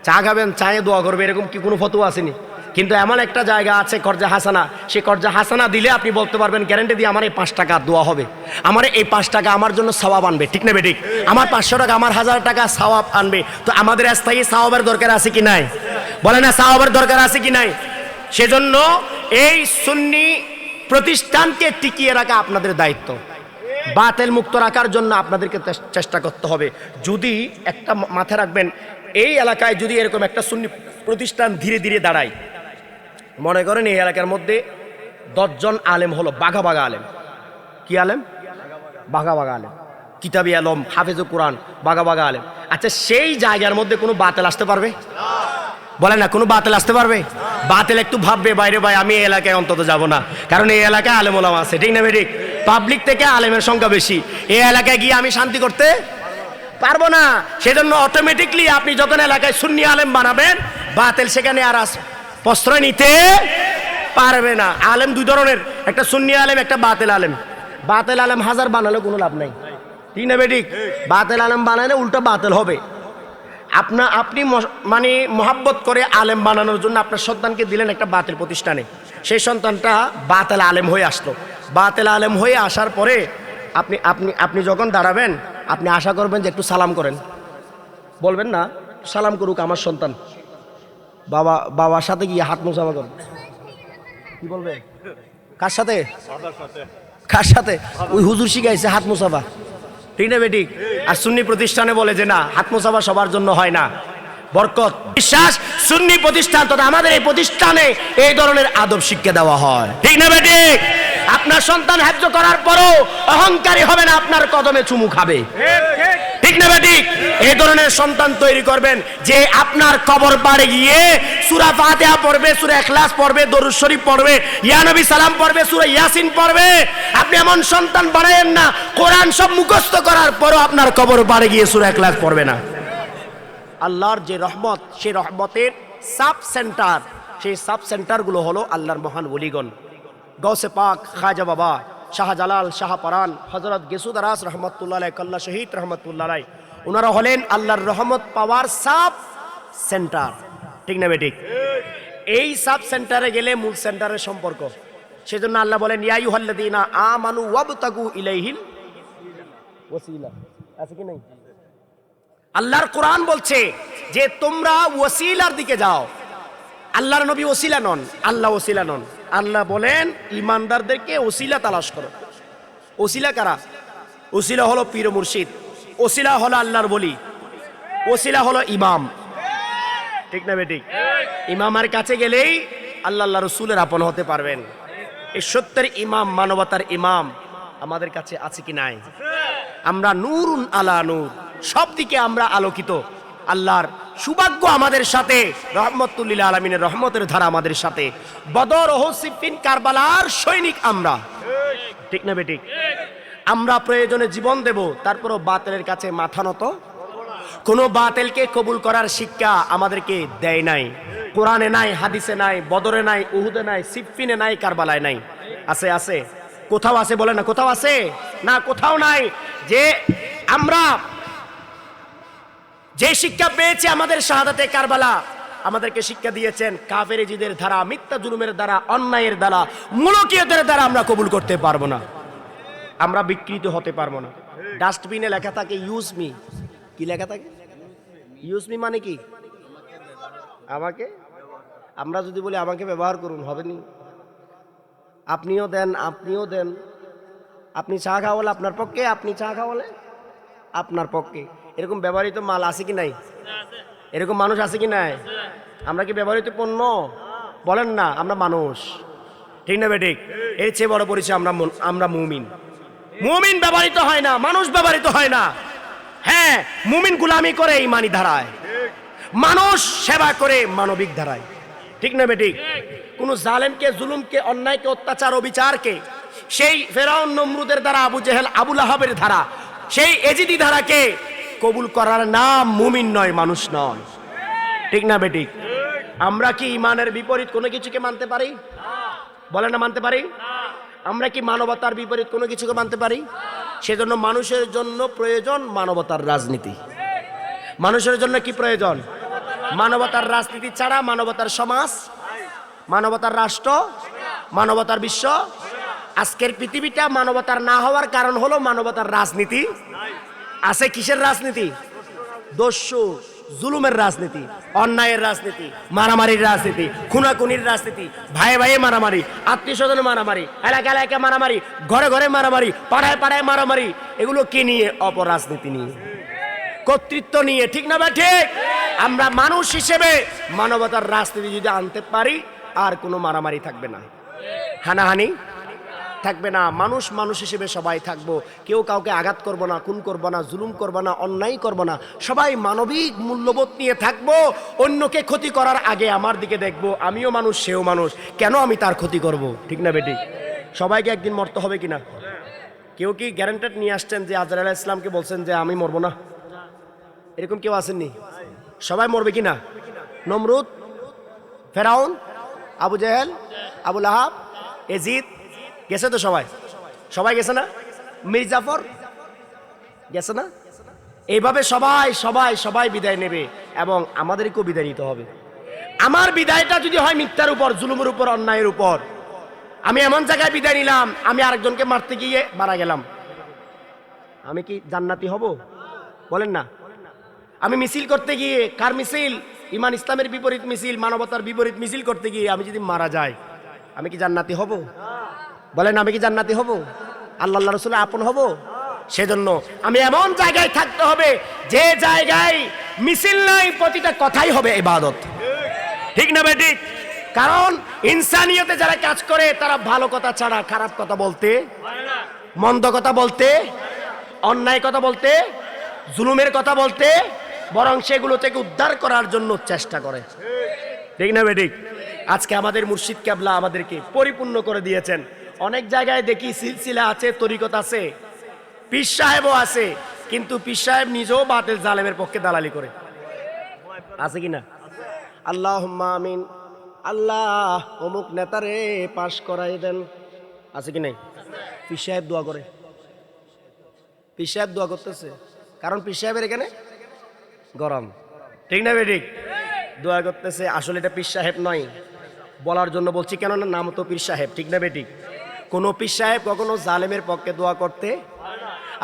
চা খাবেন, চায়ে দোয়া করবে, এরকম কি কোনো ফতোয়া আসেনি? কিন্তু এমন একটা জায়গা আছে কর্জা হাসানা, সে কর্জা হাসানা দিলে আপনি বলতে পারবেন গ্যারান্টি দিয়ে আমার এই 5 টাকা দোয়া হবে, আমার এই 5 টাকা আমার জন্য সওয়াব আনবে, ঠিক না বেঠিক? আমার 500 টাকা, আমার 1000 টাকা সওয়াব আনবে। তো আমাদের স্থায়ী সওয়াবের দরকার আছে কি নাই? বলে না, সওয়াবের দরকার আছে কি নাই? সেজন্য এই সুন্নি প্রতিষ্ঠানকে টিকিয়ে রাখা আপনাদের দায়িত্ব। বাতিল মুক্ত রাখার জন্য আপনাদেরকে চেষ্টা করতে হবে। যদি একটা মাথায় রাখবেন, এই এলাকায় যদি এরকম একটা সুন্নি প্রতিষ্ঠান ধীরে ধীরে দাঁড়ায়, মনে করেন এই এলাকার মধ্যে 10 জন আলেম হলো, বাঘা বাঘা আলেম। কি আলেম? বাঘা বাঘা আলেম, কিতাবি আলম, হাফেজুল কোরআন, বাঘা বাঘা আলেম। আচ্ছা, সেই জায়গার মধ্যে কোনো বাতিল আসতে পারবে? বলে না, কোনো বাতিল আসতে পারবে? বাতিল একটু ভাববে, বাইরে ভাই আমি এই এলাকায় অন্তত যাব না, কারণ এই এলাকায় আলেম ওলামা আছে, ঠিক না বেঠিক? পাবলিক থেকে আলেমের সংখ্যা বেশি, এই এলাকায় গিয়ে আমি শান্তি করতে পারবো না। সেজন্য অটোমেটিকলি আপনি যখন এলাকায় সুন্নি আলেম বানাবেন, বাতিল সেখানে আর প্রশ্রয় নিতে পারবে না। আলেম দুই ধরনের, একটা সুন্নি আলেম, একটা বাতিল আলেম। বাতিল আলেম হাজার বানালে কোনো লাভ নাই, ঠিক না বেঠিক? বাতিল আলেম বানালে উল্টো বাতিল হবে। আপনি মানে মহাব্বত করে আলেম বানানোর জন্য আপনার সন্তানকে দিলেন একটা বাতিল প্রতিষ্ঠানে, সেই সন্তানটা বাতিল আলেম হয়ে আসলো। বাতিল আলেম হয়ে আসার পরে আপনি আপনি আপনি যখন দাঁড়াবেন, আপনি আশা করবেন যে একটু সালাম করেন, বলবেন না সালাম করুক আমার সন্তান, বাবার সাথে গিয়ে হাত মুসাফা করেন। কি বলবে? কার সাথে? কার সাথে? ওই হুজুর শিখাইছে হাত মুসাফা, ঠিক না বেটি? আর সুন্নি প্রতিষ্ঠানে বলে যে না, হাত মুসাফা সবার জন্য হয় না। বরকত বিশ্বাস সুন্নি প্রতিষ্ঠান, তথা আমাদের এই প্রতিষ্ঠানে এই ধরনের আদব শিক্ষা দেওয়া হয়, ঠিক না বেটি? আপনার সন্তান হেফজ করার পরও অহংকারী হবে না, আপনার কদমে চুমু খাবে, ঠিক না বেটি? এই ধরনের সন্তান তৈরি করবেন যে আপনার কবর পাড়ে গিয়ে সূরা ফাতিহা পড়বে, সূরা ইখলাস পড়বে, দরুদ শরীফ পড়বে, ইয়া নবী সালাম পড়বে, সূরা ইয়াসিন পড়বে। আপনি এমন সন্তান বানায়েন না, কোরআন সব মুখস্থ করার পরও আপনার কবর পাড়ে গিয়ে সূরা ইখলাস পড়বে না। আল্লাহর যে রহমত, সেই রহমতের সাব সেন্টার, সেই সাব সেন্টারগুলো হলো আল্লাহর মহান ওলিগণ। গৌসে পাক খাজা বাবা, শাহজালাল, শাহপরান, হযরত গেসুদারাস রহমতুল্লাহ আলাইহি, কাল্লা শহীদ রহমতুল্লাহ আলাইহি, ওনারা হলেন আল্লাহর রহমত পাওয়ার সাব সেন্টার, ঠিক না বেঠিক? এই সাব সেন্টারে গেলে মূল সেন্টারের সম্পর্ক। সেজন্য আল্লাহ বলেন, ইয়া আইয়ুহাল্লাযীনা আমানু ওয়াবতাগু ইলাইহিল ওয়াসিলা। আছে কি নাই? আল্লাহর কোরআন বলছে যে তোমরা ওয়াসিলার দিকে যাও। আল্লাহর নবী ওসিলা নন, আল্লাহ ওসিলা নন। আল্লাহ বলেন ইমানদারদেরকে ওসিলা তালাশ করো। ওসিলা কারা? ওসিলা হলো পীর মুর্শিদ, ওসিলা হলো আল্লাহর বলি, ওসিলা হলো ইমাম, ঠিক না বেঠিক? ইমামের কাছে গেলেই আল্লাহ আল্লাহ রসুলের আপন হতে পারবেন। এই সত্যের ইমাম, মানবতার ইমাম আমাদের কাছে আছে কি নাই? আমরা নূরুন আলা নূর, সব দিকে আমরা আলোকিত। আল্লাহর সৌভাগ্য আমাদের সাথে, রহমতুল লিল আলামিনের রহমতের ধারা আমাদের সাথে। বদর, ওহুদ, সিফফিন, কারবালার সৈনিক আমরা, ঠিক না বেঠিক? আমরা প্রয়োজনে জীবন দেব, তারপরও বাতিলের কাছে মাথা নত। কোনো বাতিলকে কবুল করার শিক্ষা আমাদেরকে দেয় নাই। কোরআনে নাই, হাদিসে নাই, বদরে নাই, উহুদে নাই, সিফফিনে নাই, কারবালায় নাই। আছে? আছে? কোথাও আছে? বলে না কোথাও আছে? না, কোথাও নাই। যে আমরা যে শিক্ষা পেয়েছি আমাদের শাহাদাতে কারবালা আমাদেরকে শিক্ষা দিয়েছেন কাফেরজিদের ধারা, মিথ্যা জুলুমের দ্বারা, অন্যায়ের দ্বারা, মুলকিয়তের দ্বারা আমরা কবুল করতে পারবো না, আমরা বিকৃত হতে পারবো না। ডাস্টবিনে লেখা থাকে ইউজ মি। কি লেখা থাকে? ইউজ মি মানে কি? আমাকে। আমরা যদি বলি আমাকে ব্যবহার করুন, হবে নি? আপনিও দেন, আপনিও দেন। আপনি চা খাওয়ালে আপনার পক্ষে, আপনি চা খাওয়ালে আপনার পক্ষে। এরকম ব্যবহৃত মাল আছে কি নাই? এরকম মানুষ আছে কি নাই? আমরা কি ব্যবহৃত পণ্য? বলেন না, আমরা মানুষ, ঠিক না বেঠিক? এর চেয়ে বড় পরিচয় আমরা মুমিন। মুমিন ব্যবহৃত হয় না, মানুষ ব্যবহৃত হয় না। হ্যাঁ, মুমিন গুলামি করে ইমানি ধারায়, মানুষ সেবা করে মানবিক ধারায়, ঠিক না বেঠিক? কোন জালেমকে, জুলুমকে, অন্যায়কে, অত্যাচার, অবিচারকে, সেই ফেরাউন নমরুদের দ্বারা, আবু জেহেল, আবুল আহাবের ধারা, সেই এজিদি ধারাকে কবুল করার নাম মুমিন নয়, মানুষ নয়, ঠিক না বেঠিক? আমরা কি ইমানের বিপরীত কোনো কিছুকে মানতে পারি? বলেন না, মানতে পারি? আমরা কি মানবতার বিপরীত কোনো কিছুকে মানতে পারি? সেজন্য মানুষের জন্য প্রয়োজন মানবতার রাজনীতি। মানুষের জন্য কি প্রয়োজন? মানবতার রাজনীতি ছাড়া মানবতার সমাজ, মানবতার রাষ্ট্র, মানবতার বিশ্ব। আজকের পৃথিবীটা মানবতার না হওয়ার কারণ হলো মানবতার রাজনীতি আছে। কিসের রাজনীতি? দস্যু জুলুমের রাজনীতি, অন্যায়ের রাজনীতি, মারামারির রাজনীতি, খুনাখুনির রাজনীতি, ভাই ভাইয়ে মারামারি, আত্মীয় স্বজনে মারামারি, এলাকা এলাকা মারামারি, ঘরে ঘরে মারামারি, পাড়ায় পাড়ায় মারামারি। এগুলো কি নিয়ে? অপরাজনীতি নিয়ে, কর্তৃত্ব নিয়ে, ঠিক না? ঠিক। আমরা মানুষ হিসেবে মানবতার রাজনীতি যদি আনতে পারি, আর কোনো মারামারি থাকবে না, হানাহানি থাকবে না। মানুষ মানুষ হিসেবে সবাই থাকবো, কেউ কাউকে আঘাত করব না, খুন করব না, জুলুম করব না, অন্যায় করব না। সবাই মানবিক মূল্যবোধ নিয়ে থাকবো। অন্যকে ক্ষতি করার আগে আমার দিকে দেখবো, আমিও মানুষ, সেও মানুষ, কেন আমি তার ক্ষতি করব? ঠিক না বেটি? সবাইকে একদিন মরতে হবে কিনা? কেউ কি গ্যারান্টেড নিয়ে আসছেন যে আজরাইল আলাইহিস সালামকে বলছেন যে আমি মরবো না? এরকম কেউ আসেননি? সবাই মরবে কিনা? নমরুদ, ফেরাউন, আবু জেহেল, আবুল আহাব, এজিদ গেছে তো? সবাই সবাই গেছে না? মির্জাফর গেছে না? এইভাবে সবাই সবাই সবাই বিদায় নেবে এবং আমাদেরকেও বিদায় নিতে হবে। আমার বিদায়টা যদি হয় মিথ্যার উপর, জুলুমের উপর, অন্যায়ের উপর, আমি এমন জায়গায় বিদায় নিলাম, আমি আরেকজনকে মারতে গিয়ে মারা গেলাম, আমি কি জান্নাতি হব? বলেন না। আমি মিছিল করতে গিয়ে, কার মিছিল? ইমান ইসলামের বিপরীত মিছিল, মানবতার বিপরীত মিছিল করতে গিয়ে আমি যদি মারা যাই, আমি কি জান্নাতি হব? বলেন, আমি কি জান্নাতি হব? আল্লাহ রাসূলের আপন হব? সেজন্য আমি এমন জায়গায় থাকতে হবে যে জায়গায় মিছিল নাই, প্রতিটা কথাই হবে ইবাদত, ঠিক না বেটি? কারণ ইনসানিয়তে যারা কাজ করে তারা ভালো কথা ছাড়া খারাপ কথা বলতে, মন্দ কথা বলতে, অন্যায় কথা বলতে, জুলুমের কথা বলতে, বরং সেগুলো থেকে উদ্ধার করার জন্য চেষ্টা করে, ঠিক না বেটি? আজকে আমাদের মুর্শিদ কেবলা আমাদেরকে পরিপূর্ণ করে দিয়েছেন। অনেক জায়গায় দেখি সিলসিলা আছে, তরিকত আছে, পীর সাহেবও আছে, কিন্তু পীর সাহেব নিজেও বাতিল জালেমের পক্ষে দালালি করে, আছে কিনা? আল্লাহুম্মা আমিন। আল্লাহ অমুক নেতারে পাশ করাই দেন, আছে কি নাই? পীর সাহেব দোয়া করে, পীর সাহেব দোয়া করতেছে, কারণ পীর সাহেবের এখানে গরম, ঠিক না বেটি? দোয়া করতেছে। আসলে এটা পীর সাহেব নয়, বলার জন্য বলছি, কেননা নাম তো পীর সাহেব, ঠিক না বেটি? কোন পীর সাহেব কখনো জালেমের পক্ষে দোয়া করতে?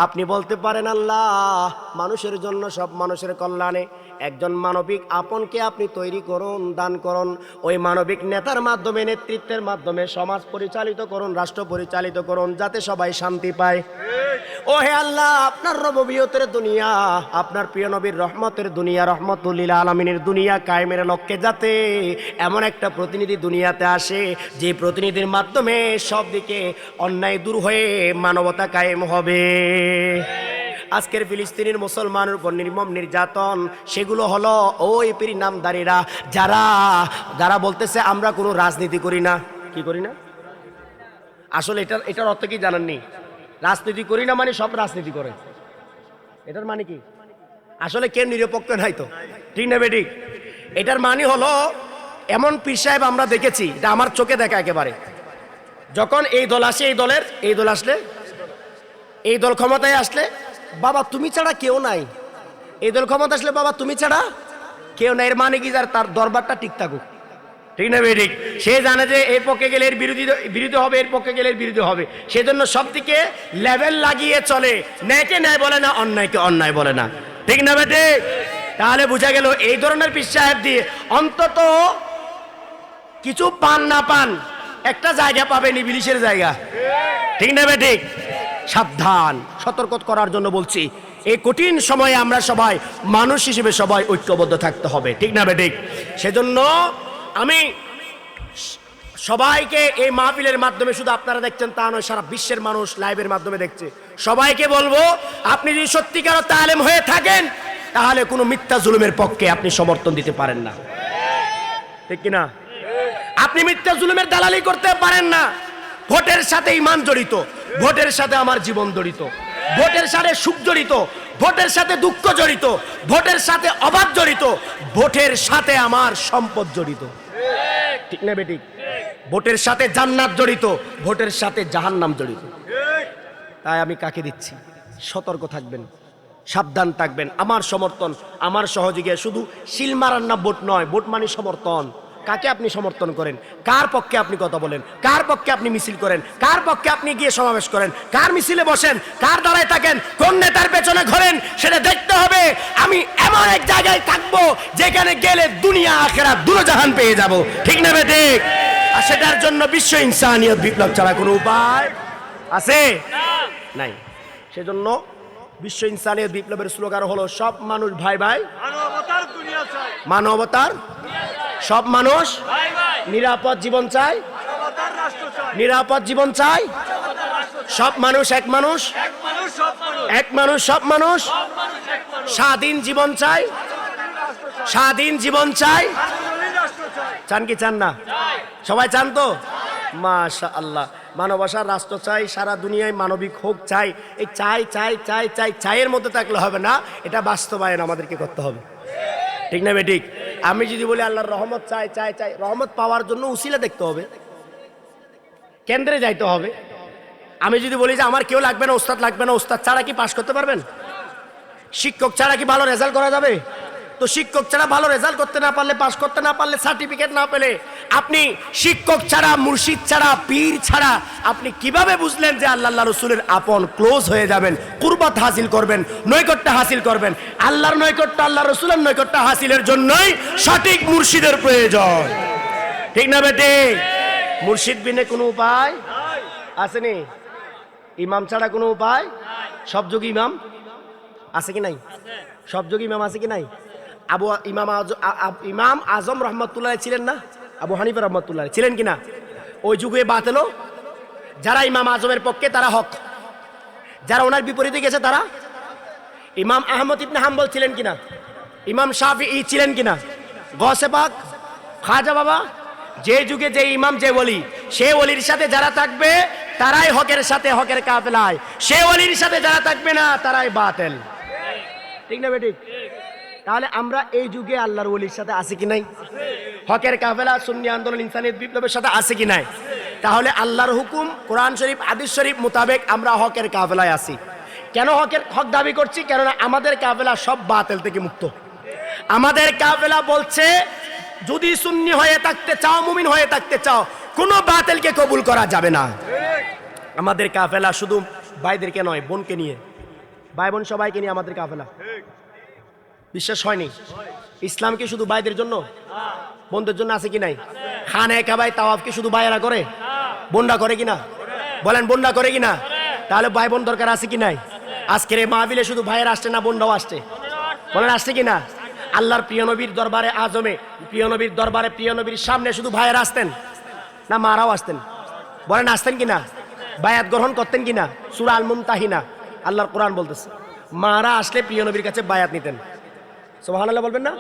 আপনি বলতে পারেন আল্লাহ মানুষের জন্য, সব মানুষের কল্যাণে একজন মানবিক আপনকে আপনি তৈরি করুন, দান করুন, ওই মানবিক নেতার মাধ্যমে, নেতৃত্বের মাধ্যমে সমাজ পরিচালিত করুন, রাষ্ট্র পরিচালিত করুন, যাতে সবাই শান্তি পায়। ও হে আল্লাহ, আপনার রববিয়তের দুনিয়া, আপনার প্রিয় নবীর রহমতের দুনিয়া, রহমতুল লিল আলামিনের দুনিয়া কায়েমের লক্ষ্যে যাতে এমন একটা প্রতিনিধি দুনিয়াতে আসে, যে প্রতিনিধির মাধ্যমে সব দিকে অন্যায় দূর হয়ে মানবতা কায়েম হবে। আজকের ফিলিস্তিনের মুসলমানের উপর নির্মম নির্যাতন, সেগুলো হলো ওই পীর নামদারীরা, যারা বলতেছে আমরা কোনো রাজনীতি করি না। কি করি না? আসলে এটার অর্থ কি জানেননি? রাজনীতি করি না মানে সব রাজনীতি করে, এটার মানে কি? আসলে কেউ নিরপেক্ষ নাই তো, ঠিক না বেঠিক? এটার মানে হলো এমন পীর সাহেব আমরা দেখেছি, এটা আমার চোখে দেখা একেবারে, যখন এই দল আসে, এই দল আসলে, এই দল ক্ষমতায় আসলে বাবা তুমি ছাড়া কেউ নাই, এই দল ক্ষমতা আসলে বাবা তুমি ছাড়া কেউ নাই। এর মানে কি? তার দরবারটা ঠিক থাকুক, ঠিক না বেঠিক? সে জানে যে এর পক্ষে গেলে এর বিরোধী হবে, এর পক্ষে গেলে এর বিরোধী হবে, সেজন্য সব দিকে লেভেল লাগিয়ে চলে, ন্যায়কে ন্যায় বলে না, অন্যায়কে অন্যায় বলে না, ঠিক না বেঠিক? তাহলে বোঝা গেল এই ধরনের পীর সাহেব দিয়ে অন্তত কিছু পান না পান একটা জায়গা পাবেন, ইবলিসের জায়গা, ঠিক না বেঠিক? সাবধান, সতর্ক করার জন্য বলছি, এই কঠিন সময়ে আমরা সবাই মানুষ হিসেবে সবাই ঐক্যবদ্ধ থাকতে হবে, ঠিক না বেঠিক? সেজন্য আমি সবাইকে এই মাহফিলের মাধ্যমে, শুধু আপনারা দেখছেন তা নয়, সারা বিশ্বের মানুষ লাইভের মাধ্যমে দেখছে, সবাইকে বলবো আপনি যদি সত্যিকার তালেম হয়ে থাকেন তাহলে কোনো মিথ্যা জুলুমের পক্ষে আপনি সমর্থন দিতে পারেন না, ঠিক কিনা? আপনি মিথ্যা জুলুমের দালালি করতে পারেন না। ভোটের সাথে ঈমান জড়িত, ভোটের সাথে আমার জীবন জড়িত, ভোটের সাথে সুখ জড়িত, ভোটের সাথে দুঃখ জড়িত, ভোটের সাথে অভাব জড়িত, ভোটের সাথে আমার সম্পদ জড়িত, ঠিক না বেঠিক? ভোটের সাথে জান্নাত জড়িত, ভোটের সাথে জাহান্নাম জড়িত। তাই আমি কাকে দিচ্ছি? সতর্ক থাকবেন, সাবধান থাকবেন। আমার সমর্থন, আমার সহযোগী শুধু শিল মারার না ভোট নয়, ভোট মানে সমর্থন। কাকে আপনি সমর্থন করেন, কার পক্ষে আপনি কথা বলেন, কার পক্ষে আপনি মিছিল করেন, কার পক্ষে আপনি গিয়ে সমাবেশ করেন, কার মিছিলে বসেন, কার দ্বারায় থাকেন, কোন নেতার পেছনে ঘোরেন, সেটা দেখতে হবে। আমি এমন এক জায়গায় থাকবো যেখানে গেলে দুনিয়া আখেরাত দুটো জাহান পেয়ে যাব, ঠিক না বেঠিক? আর সেটার জন্য বিশ্ব ইনসানিয়ত বিপ্লব ছাড়া কোনো উপায় আছে? নাই। সেজন্য বিশ্ব ইনসানিয়ত বিপ্লবের স্লোগান হলো সব মানুষ ভাই ভাই, মানবতার দুনিয়া চাই, মানবতার, সব মানুষ নিরাপদ জীবন চাই, নিরাপদ জীবন চাই, সব মানুষ এক মানুষ, এক মানুষ সব মানুষ, স্বাধীন জীবন চাই, স্বাধীন জীবন চাই। চান কি চান না? সবাই চান তো? মাশাআল্লাহ। মানবতার রাষ্ট্র চাই, সারা দুনিয়ায় মানবিক হোক চাই। এই চাই চাই চাই চাই চাইয়ের মধ্যে থাকলে হবে না, এটা বাস্তবায়ন আমাদেরকে করতে হবে, ঠিক না বেঠিক? আমি যদি বলি আল্লাহর রহমত চাই চাই চাই, রহমত পাওয়ার জন্য উসিলা দেখতে হবে, কেন্দ্রে যাইতে হবে। আমি যদি বলি যে আমার কেউ লাগবে না, ওস্তাদ লাগবে না, ওস্তাদ ছাড়া কি পাশ করতে পারবেন? শিক্ষক ছাড়া কি ভালো রেজাল্ট করা যাবে? তো শিক্ষক ছাড়া ভালো রেজাল্ট করতে না পারলে, পাশ করতে না পারলে, সার্টিফিকেট না পেলে, আপনি শিক্ষক ছাড়া, মুর্শিদ ছাড়া, পীর ছাড়া আপনি কিভাবে বুঝলেন যে আল্লাহ রসুলের আপন ক্লোজ হয়ে যাবেন, কুরবাত হাসিল করবেন, নৈকট্য হাসিল করবেন? আল্লাহর নৈকট্য, আল্লাহ রসুলের নৈকট্য হাসিলের জন্যই সঠিক মুর্শিদের প্রয়োজন, ঠিক না বেটি? মুর্শিদ বিনে কোনো উপায় আসেনি, ইমাম ছাড়া কোনো উপায়। সব যোগী ইমাম আছে কি নাই? সব যোগী ইমাম আছে কি নাই? ইমাম আজম রহমতুল্লাহ ছিলেন না? আবু হানিফা রহমতুল্লাহ ছিলেন কিনা? ওই যুগে বাতিল। যারা ইমাম আজমের পক্ষে তারা হক, যারা ওনার বিপরীতে গেছে তারা। ইমাম আহমদ ইবনে হাম্বল ছিলেন কিনা? ইমাম শাফিঈ ছিলেন কিনা? গৌসে পাক, খাজা বাবা, যে যুগে যে ইমাম যে ওলি, সে ওলির সাথে যারা থাকবে তারাই হকের সাথে, হকের কাফেলায়। সে ওলির সাথে যারা থাকবে না তারাই বাতিল, ঠিক না বেটি? তাহলে আমরা এই যুগে আল্লাহর ওলির সাথে আছি কি নাই? হকের কাফেলা, সুন্নি আন্দোলন, ইনসানিয়ত বিপ্লবের সাথে আছে কি নাই? তাহলে আল্লাহর হুকুম, কোরআন শরীফ, হাদিস শরীফ মোতাবেক আমরা হকের কাফেলায় আছি। কেন হক দাবি করছি? কেননা আমাদের কাফেলা সব বাতিল থেকে মুক্ত। আমাদের কাফেলা বলছে যদি সুন্নি হয়ে থাকতে চাও, মুমিন হয়ে থাকতে চাও, কোনো বাতিলকে কবুল করা যাবে না। আমাদের কাফেলা শুধু ভাইদেরকে নয়, বোনকে নিয়ে, ভাই বোন সবাইকে নিয়ে আমাদের কাফেলা। বিশ্বাস হয়নি? ইসলামকে শুধু ভাইদের জন্য, বোনদের জন্য আছে কি নাই? খানে কাবায় তাওয়াফ কি শুধু ভাইয়েরা করে? বোনরা করে কিনা? বলেন বোনরা করে কিনা? তাহলে ভাই বোন দরকার আছে কি নাই? আজকের এই মাহফিলে শুধু ভাইয়েরা আসছে না, বোনরাও আসছে? বলেন আসছে কিনা? আল্লাহর প্রিয় নবীর দরবারে আজমে, প্রিয় নবীর দরবারে, প্রিয় নবীর সামনে শুধু ভাইয়েরা আসতেন না মারাও আসতেন? বলেন আসতেন কিনা? বায়াত গ্রহণ করতেন কিনা? সূরা আল মুমতাহিনা আল্লাহর কোরআন বলতেছে মারা আসলে প্রিয় নবীর কাছে বায়াত নিতেন। সুবহানাল্লাহ বলবেন না?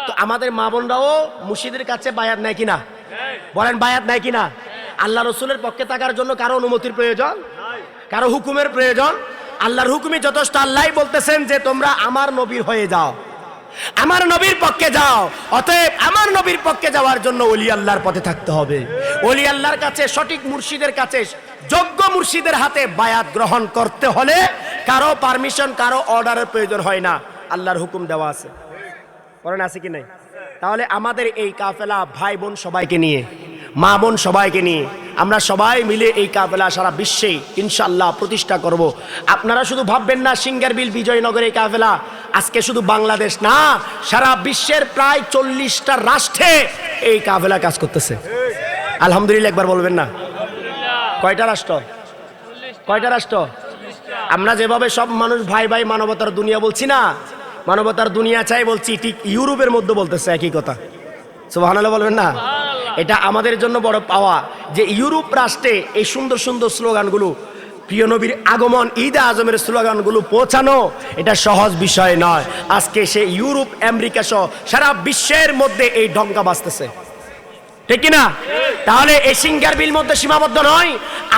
তো আমাদের মা বোনরাও মুর্শিদের কাছে বায়াত নেয় কিনা? বলেন বায়াত নেয় কিনা? আল্লাহ রসুলের পক্ষে থাকার জন্য কারো অনুমতির প্রয়োজন, কারো হুকুমের প্রয়োজন? আল্লাহর হুকুমই যথেষ্ট। আল্লাহই বলতেছেন যে তোমরা আমার নবীর হয়ে যাও, আমার নবীর পক্ষে যাও। অতএব আমার নবীর পক্ষে যাওয়ার জন্য ওলি আল্লাহর পথে থাকতে হবে। ওলি আল্লাহর কাছে, সঠিক মুর্শিদের কাছে, যোগ্য মুর্শিদের হাতে বায়াত গ্রহণ করতে হলে কারো পারমিশন, কারো অর্ডারের প্রয়োজন হয় না। আল্লাহর হুকুম দেওয়া আছে, করেন আছে কি নাই? তাহলে আমাদের এই কাফেলা ভাই বোন সবাইকে নিয়ে, মা বোন সবাইকে নিয়ে আমরা সবাই মিলে এই কাফেলা সারা বিশ্বে ইনশাআল্লাহ প্রতিষ্ঠা করব। আপনারা শুধু ভাববেন না সিঙ্গারবিল বিজয়নগর এই কাফেলা আজকে শুধু বাংলাদেশ না, সারা বিশ্বের প্রায় 40টা রাষ্ট্রে এই কাফেলা কাজ করতেছে। আলহামদুলিল্লাহ একবার বলবেন না? কয়টা রাষ্ট্র? কয়টা রাষ্ট্র? আমরা যেভাবে সব মানুষ ভাই ভাই মানবতার দুনিয়া বলছি না, মানবতার দুনিয়া চাই বলছি, ঠিক ইউরোপের মধ্যে বলতেছে একই কথা। সুবহানাল্লাহ বলবেন না? এটা আমাদের জন্য বড় পাওয়া যে ইউরোপ রাষ্ট্রে এই সুন্দর সুন্দর স্লোগানগুলো, প্রিয় নবীর আগমন, ঈদ আজমের স্লোগানগুলো পৌঁছানো এটা সহজ বিষয় নয়। আজকে সে ইউরোপ, আমেরিকা সহ সারা বিশ্বের মধ্যে এই ডঙ্কা বাজতেছে, ঠিক কিনা? তাহলে এই সিঙ্গারবিল মধ্যে সীমাবদ্ধ নয়।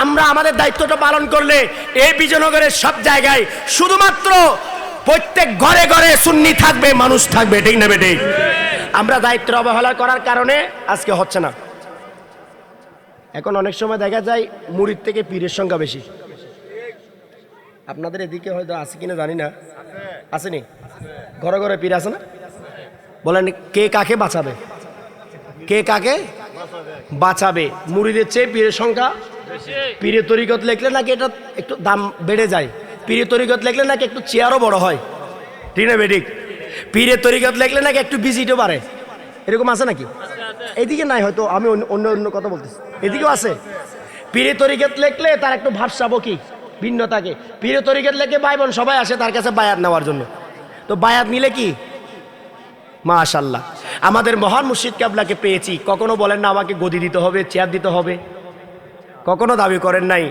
আমরা আমাদের দায়িত্বটা পালন করলে এই বিজয়নগরের সব জায়গায় শুধুমাত্র প্রত্যেক ঘরে ঘরে সুন্নি থাকবে, মানুষ থাকবে, ঠিক না বেঠিক? আমরা দায়িত্ব অবহেলা করার কারণে আজকে হচ্ছে না। এখন অনেক সময় দেখা যায় মুরিদ থেকে পীরের সংখ্যা বেশি। আপনাদের এদিকে হয়তো আছে কিনা জানি না, আসেনি? ঘরে ঘরে পীর আছে না? বলেন কে কাকে বাঁচাবে? কে কাকে বাঁচাবে? মুরিদের চেয়ে পীরের সংখ্যা। পীরের তরিকত লিখলে নাকি এটা একটু দাম বেড়ে যায়, পীরের তরিকত লিখলে নাকি একটু চেয়ারও বড় হয়, ঠিক না বেঠিক? পীরের তরিকত লিখলে নাকি একটু ভিজিটও বাড়ে, এরকম আছে নাকি? এদিকে নাই, হয়তো আমি অন্য অন্য কথা বলতেছি, এদিকেও আছে। পীরের তরিকত লিখলে তার একটু ভাবসাবো কি ভিন্ন থাকে। পীরের তরিকত লিখে ভাই বোন সবাই আসে তার কাছে বায়াত নেওয়ার জন্য। তো বায়াত নিলে কি মাশাআল্লাহ আমাদের মহান মুর্শিদ কেবলাকে পেয়েছি। কখনো বলেন না আমাকে গদি দিতে হবে, চেয়ার দিতে হবে, কখনো দাবি করেন নাই।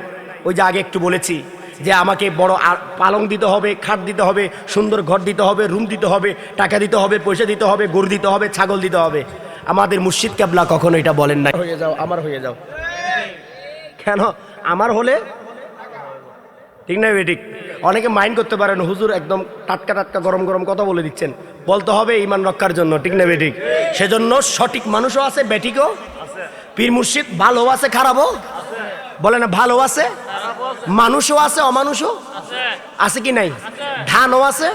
ওই যে আগে একটু বলেছি যে আমাকে বড় পালং দিতে হবে, খাট দিতে হবে, সুন্দর ঘর দিতে হবে, রুম দিতে হবে, টাকা দিতে হবে, পয়সা দিতে হবে, গরু দিতে হবে, ছাগল দিতে হবে। আমাদের মুর্শিদ কেবলা কখনো এটা বলেন নাই হয়ে যাও, আমার হয়ে যাও। কেন? আমার হলে ঠিক না বেঠিক? অনেকে মাইন্ড করতে পারেন হুজুর একদম টাটকা টাটকা গরম গরম কথা বলে দিচ্ছেন। বলতে হবে ইমান রক্ষার জন্য, ঠিক না বেঠিক? সেজন্য সঠিক মানুষও আছে, বেঠিকও। পীর মুর্শিদ ভালো আছে, খারাপও। বলে না ভালো আছে, মানুষও আছে, অমানুষও আছে কি নাই? ধানও আছে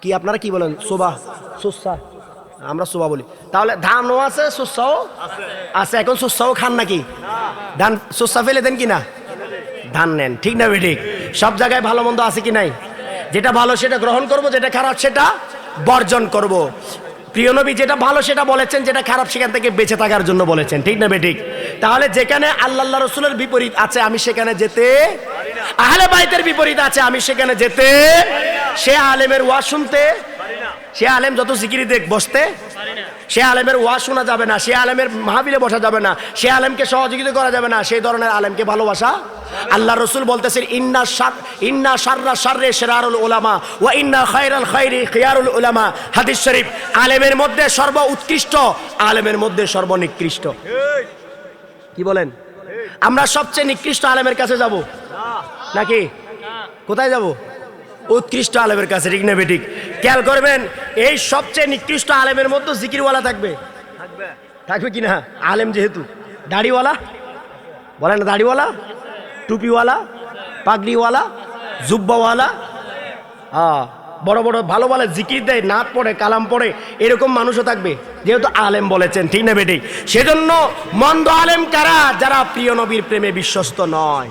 কি? আপনারা কি বলেন? সোবা, সুসা, আমরা সোবা বলি। তাহলে ধানও আছে, সুসাও আছে। এখন সুসাও খান নাকি? ধান সুসা ফেলে দেন কি না? ধান নেন, ঠিক না বেঠিক? সব জায়গায় ভালো মন্দ আছে কি নাই? যেটা ভালো সেটা গ্রহণ করব, যেটা খারাপ সেটা বর্জন করব। প্রিয় নবী যেটা ভালো সেটা বলেছেন, যেটা খারাপ সেখান থেকে বেঁচে থাকার জন্য বলেছেন, ঠিক না বেঠিক? তাহলে যেখানে আল্লাহ রসুলের বিপরীত আছে আমি সেখানে যেতে, আহলে বাইতের বিপরীত আছে আমি সেখানে যেতে, সে আলেমের ওয়াজ শুনতে, সে আলেম যত জিকিরি দেখ বসতে, সে আলেমের ওয়াজ শোনা যাবে না, সে আলেমের মাহফিলে বসা যাবে না, সে আলেমকে সহযোগিতা করা যাবে না, সেই ধরনের আলেমকে ভালোবাসা। আল্লাহ রসুল বলতেছেন ইন্না শাররা শাররে শিরারুল উলামা ওয়া ইন্না খায়রাল খায়রি খিয়ারুল উলামা। হাদিস শরীফ। আলেমের মধ্যে সর্ব উৎকৃষ্ট, আলেমের মধ্যে সর্বনিকৃষ্ট। কি বলেন? আমরা সবচেয়ে নিকৃষ্ট আলেমের কাছে যাব নাকি? কোথায় যাব? উৎকৃষ্ট আলেমের কাছে, ঠিক না বেঠিক? খেয়াল করবেন এই সবচেয়ে নিকৃষ্ট আলেমের মধ্যে জিকিরওয়ালা থাকবে, থাকবে কি না? আলেম যেহেতু দাড়িওয়ালা, বলেন না দাড়িওয়ালা, টুপিওয়ালা, পাগড়িওয়ালা, জুব্বাওয়ালা, বড় বড় ভালো ভালো জিকির দেয়, নাত পড়ে, কালাম পড়ে, এরকম মানুষও থাকবে যেহেতু আলেম বলেছেন, ঠিক না বেঠিক? সেজন্য মন্দ আলেম কারা? যারা প্রিয় নবীর প্রেমে বিশ্বস্ত নয়,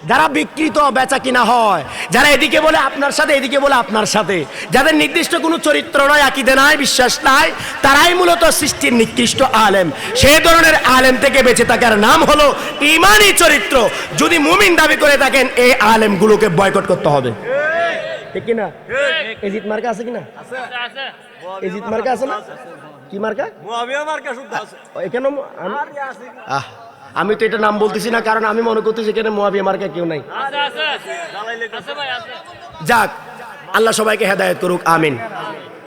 যারা বিকৃত বেচা কিনা হয়, যারা এদিকে বলে আপনার সাথে, এদিকে বলে আপনার সাথে, যাদের নির্দিষ্ট কোনো চরিত্র নয়, আকীদা নাই, বিশ্বাস নাই, তারাই মূলত সৃষ্টির নিকৃষ্ট আলেম। সেই ধরনের আলেম থেকে বেঁচে থাকার নাম হলো ঈমানী চরিত্র। যদি মুমিন দাবি করে থাকেন এই আলেমগুলোকে বয়কট করতে হবে, ঠিক কিনা? এজিদ মার্কা আছে কিনা? এজিদ মার্কা আছে না? কি মার্কা? মুআবিয়া মার্কা শুদ্ধ আছে। এখানে আমি তো এটা নাম বলতেছি না, কারণ আমি মনে করতেছি এখানে মুয়াবিয়া মার্কা কেউ নাই। যাক, আল্লাহ সবাইকে হেদায়েত করুক, আমিন।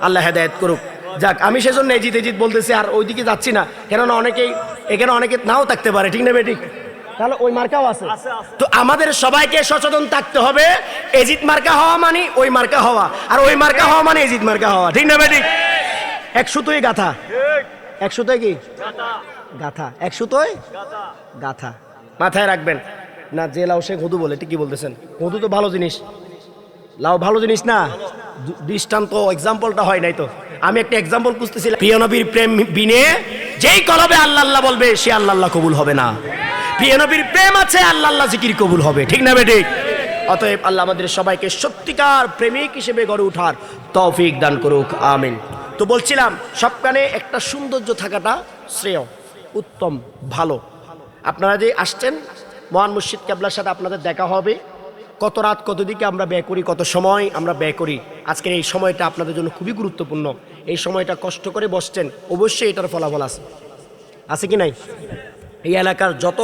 আল্লাহ হেদায়েত করুক। যাক, আমি সেজন্য এজিত এজিত বলতেছি, আর ওইদিকে যাচ্ছি না, কেননা অনেকেই এখানে অনেকে নাও থাকতে পারে, ঠিক না বেঠিক? তাহলে ওই মার্কাও আছে। তো আমাদের সবাইকে সচেতন থাকতে হবে, এজিত মার্কা হওয়া মানে ওই মার্কা হওয়া, আর ওই মার্কা হওয়া মানে এজিত মার্কা হওয়া, ঠিক না বেঠিক? এক সুতোই গাথা, এক সুতোয় কি গাথা, এক সুতোয় গাথা, মাথায় রাখবেন না। যে লাউ সে ঘুদু বলে, ঠিক কি বলতেছেন? ঘুদু তো ভালো জিনিস, লাউ ভালো জিনিস না। দৃষ্টান্ত এক্সাম্পলটা হয় নাই তো। আমি একটা এক্সাম্পল খুঁজতেছিলাম। প্রিয় নবীর প্রেম বিনে যেই কলবে আল্লাহ আল্লাহ বলবে, সে আল্লাহ আল্লাহ কবুল হবে না। প্রিয় নবীর প্রেম আছে, আল্লাহ আল্লাহ জিকির কবুল হবে, ঠিক না বেঠিক? অতএব আল্লাহ আমাদের সবাইকে সত্যিকার প্রেমিক হিসেবে গড়ে ওঠার তৌফিক দান করুক, আমিন। তো বলছিলাম, সবখানে একটা সৌন্দর্য থাকাটা শ্রেয়, উত্তম, ভালো। আপনারা যে আসছেন, মহান মুর্শিদ কেবলার সাথে আপনাদের দেখা হবে। কত রাত কত দিকে আমরা ব্যয় করি, কত সময় আমরা ব্যয় করি। আজকের এই সময়টা আপনাদের জন্য খুবই গুরুত্বপূর্ণ। এই সময়টা কষ্ট করে বসছেন, অবশ্যই এটার ফলাফল আছে, আছে কি নাই? এই এলাকার যত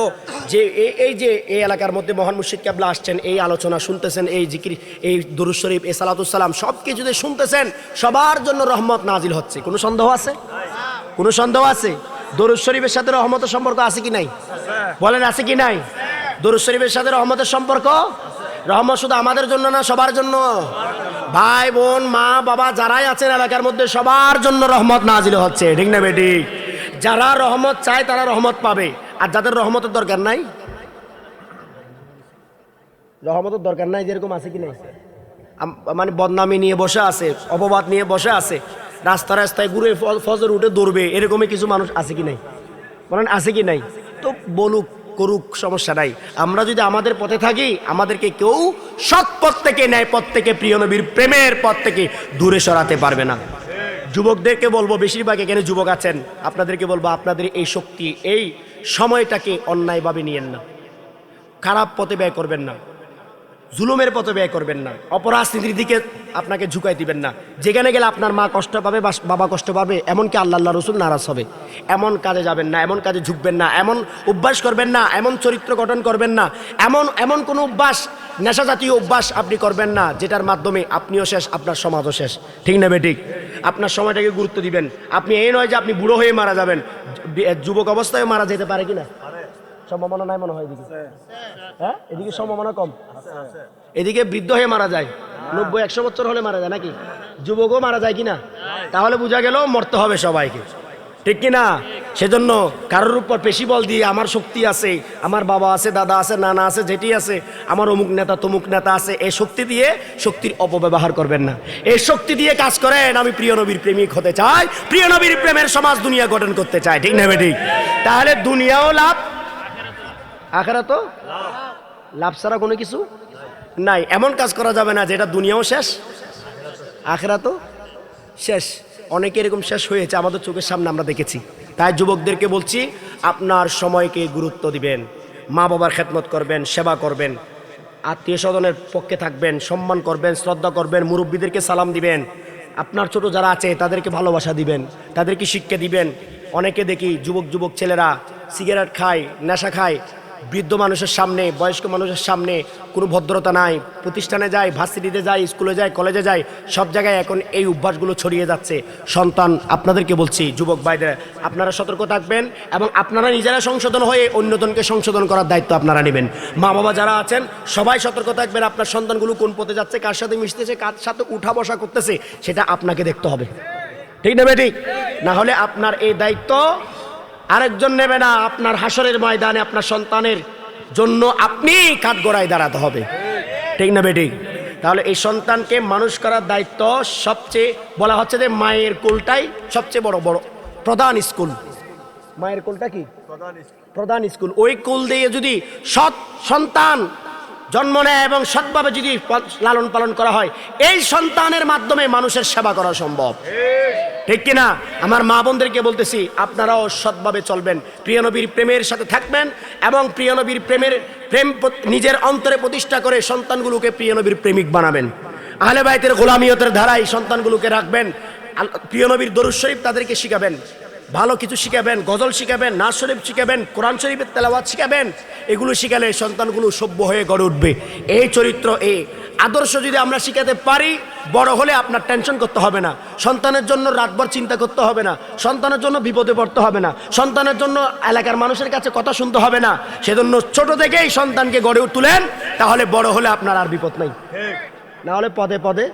যে এই এলাকার মধ্যে মহান মুর্শিদ কেবলা আসছেন, এই আলোচনা শুনতেছেন, এই জিকির, এই দুরূদ শরীফ, এই সালাতুস-সালাম সব কিছু যদি শুনতেছেন, সবার জন্য রহমত নাজিল হচ্ছে। কোনো সন্দেহ আছে? কোনো সন্দেহ আছে? দুরূদ শরীফের সাথে রহমতের সম্পর্ক আছে কি নাই? বলেন, আছে কি নাই? দুরূদ শরীফের সাথে রহমতের সম্পর্ক। রহমত শুধু আমাদের জন্য না, সবার জন্য। ভাই বোন, মা বাবা যারাই আছেন এলাকার মধ্যে, সবার জন্য রহমত নাজিল হচ্ছে, ঠিক না বেঠিক? যারা রহমত চায় তারা রহমত পাবে, আর যাদের রহমতের দরকার নাই, রহমতের দরকার নাই, যেরকম আছে কি নাই, মানে বদনামি নিয়ে বসে আছে, অপবাদ নিয়ে বসে আছে, রাস্তা রাস্তায় ঘুরে ফজর উঠে দৌড়বে, এরকমই কিছু মানুষ আছে কি নাই? বলেন, আছে কি নাই? তো বলুক, করুক, সমস্যা নাই। আমরা যদি আমাদের পথে থাকি, আমাদেরকে কেউ সৎ পথ থেকে, ন্যায় পথ থেকে, প্রিয় নবীর প্রেমের পথ থেকে দূরে সরাতে পারবে না। যুবকদেরকে বলবো, বেশিরভাগ এখানে যুবক আছেন, আপনাদেরকে বলবো, আপনাদের এই শক্তি, এই সময়টাকে অন্যায়ভাবে নিয়েন না, খারাপ পথে ব্যয় করবেন না, জুলুমের পথে ব্যয় করবেন না, অপরাজনীতির দিকে আপনাকে ঝুঁকাই দিবেন না। যেখানে গেলে আপনার মা কষ্ট পাবে বা বাবা কষ্ট পাবে, এমনকি আল্লাহ রসুল নারাজ হবে, এমন কাজে যাবেন না, এমন কাজে ঝুঁকবেন না, এমন অভ্যাস করবেন না, এমন চরিত্র গঠন করবেন না, এমন কোনো অভ্যাস, নেশা জাতীয় অভ্যাস আপনি করবেন না, যেটার মাধ্যমে আপনিও শেষ, আপনার সমাজও শেষ, ঠিক না বেঠিক? আপনার সময়টাকে গুরুত্ব দিবেন। আপনি এই নয় যে আপনি বুড়ো হয়ে মারা যাবেন, যুবক অবস্থায় মারা যেতে পারে কিনা? সম্ভাবনা নাই মনে হয় এদিকে। হ্যাঁ, এদিকে সম্ভাবনা কম। এদিকে বৃদ্ধ হয়ে মারা যায়, 90-100 বছর হলে মারা যায় নাকি? যুবকও মারা যায় কিনা? তাহলে বোঝা গেল মরতে হবে সবাইকে, ঠিক কিনা? সেজন্য কারোর উপর পেশি বল দিয়ে আমার শক্তি আছে, আমার বাবা আছে, দাদা আছে, নানা আছে, যেটি আছে, আমার অমুক নেতা তমুক নেতা আছে, এই শক্তি দিয়ে শক্তির অপব্যবহার করবেন না। এই শক্তি দিয়ে কাজ করেন, আমি প্রিয় নবীর প্রেমিক হতে চাই, প্রিয় নবীর প্রেমের সমাজ দুনিয়া গঠন করতে চাই, ঠিক না বেঠিক? তাহলে দুনিয়াও লাভ, আখিরাতও লাভ ছাড়া কোনো কিছু নাই। এমন কাজ করা যাবে না যেটা দুনিয়াও শেষ, আখিরাতও শেষ। অনেকে এরকম শেষ হয়েছে আমাদের চোখের সামনে, আমরা দেখেছি। তাই যুবকদেরকে বলছি, আপনার সময়কে গুরুত্ব দিবেন, মা বাবার খেদমত করবেন, সেবা করবেন, আত্মীয় স্বজনের পক্ষে থাকবেন, সম্মান করবেন, শ্রদ্ধা করবেন, মুরব্বীদেরকে সালাম দিবেন, আপনার ছোট যারা আছে তাদেরকে ভালোবাসা দিবেন, তাদেরকে শিক্ষা দিবেন। অনেকে দেখি যুবক ছেলেরা সিগারেট খায়, নেশা খায়, বৃদ্ধ মানুষের সামনে, বয়স্ক মানুষের সামনে কোনো ভদ্রতা নাই। প্রতিষ্ঠানে যায়, ভার্সিটিতে যায়, স্কুলে যায়, কলেজে যায়, সব জায়গায় এখন এই অভ্যাসগুলো ছড়িয়ে যাচ্ছে। সন্তান, আপনাদেরকে বলছি, যুবক ভাইদের, আপনারা সতর্ক থাকবেন এবং আপনারা নিজেরা সংশোধন হয়ে অন্যজনকে সংশোধন করার দায়িত্ব আপনারা নেবেন। মা বাবা যারা আছেন সবাই সতর্ক থাকবেন, আপনার সন্তানগুলো কোন পথে যাচ্ছে, কার সাথে মিশতেছে, কার সাথে উঠা বসা করতেছে, সেটা আপনাকে দেখতে হবে, ঠিক না বেঠিক? না হলে আপনার এই দায়িত্ব আরেকজন নেবে না। আপনার হাসরের ময়দানে আপনার সন্তানের জন্য আপনি কাঠগড়ায় দাঁড়াতে হবে, ঠিক না বেঠিক? তাহলে এই সন্তানকে মানুষ করার দায়িত্ব সবচেয়ে, বলা হচ্ছে যে মায়ের কোলটাই সবচেয়ে বড় প্রধান স্কুল। মায়ের কোলটা কি প্রধান স্কুল? ওই কোল দিয়ে যদি সৎ সন্তান জন্ম নেয় এবং সৎভাবে যদি লালন পালন করা হয়, এই সন্তানের মাধ্যমে মানুষের সেবা করা সম্ভব, ঠিক কিনা? আমার মা বোনদেরকে বলতেছি, আপনারাও সৎভাবে চলবেন, প্রিয় নবীর প্রেমের সাথে থাকবেন এবং প্রিয় নবীর প্রেম নিজের অন্তরে প্রতিষ্ঠা করে সন্তানগুলোকে প্রিয় নবীর প্রেমিক বানাবেন। আহলে বাইতের গোলামিয়তের ধারায় সন্তানগুলোকে রাখবেন। প্রিয় নবীর দরুদ শরীফ তাদেরকে শিখাবেন, ভালো কিছু শিখাবেন, গজল শিখাবেন, নাচ শরীফ শিখাবেন, কোরআন শরীফের তেলাওয়াত শিখাবেন। এগুলো শিখালে সন্তানগুলো সভ্য হয়ে গড়ে উঠবে। এই চরিত্র, এই আদর্শ যদি আমরা শিখাতে পারি, বড় হলে আপনার টেনশন করতে হবে না, সন্তানের জন্য রাতভর চিন্তা করতে হবে না, সন্তানের জন্য বিপদে পড়তে হবে না, সন্তানের জন্য এলাকার মানুষের কাছে কথা শুনতে হবে না। সেজন্য ছোট থেকেই সন্তানকে গড়ে তুলেন, তাহলে বড় হলে আপনার আর বিপদ নাই। না হলে পদে পদে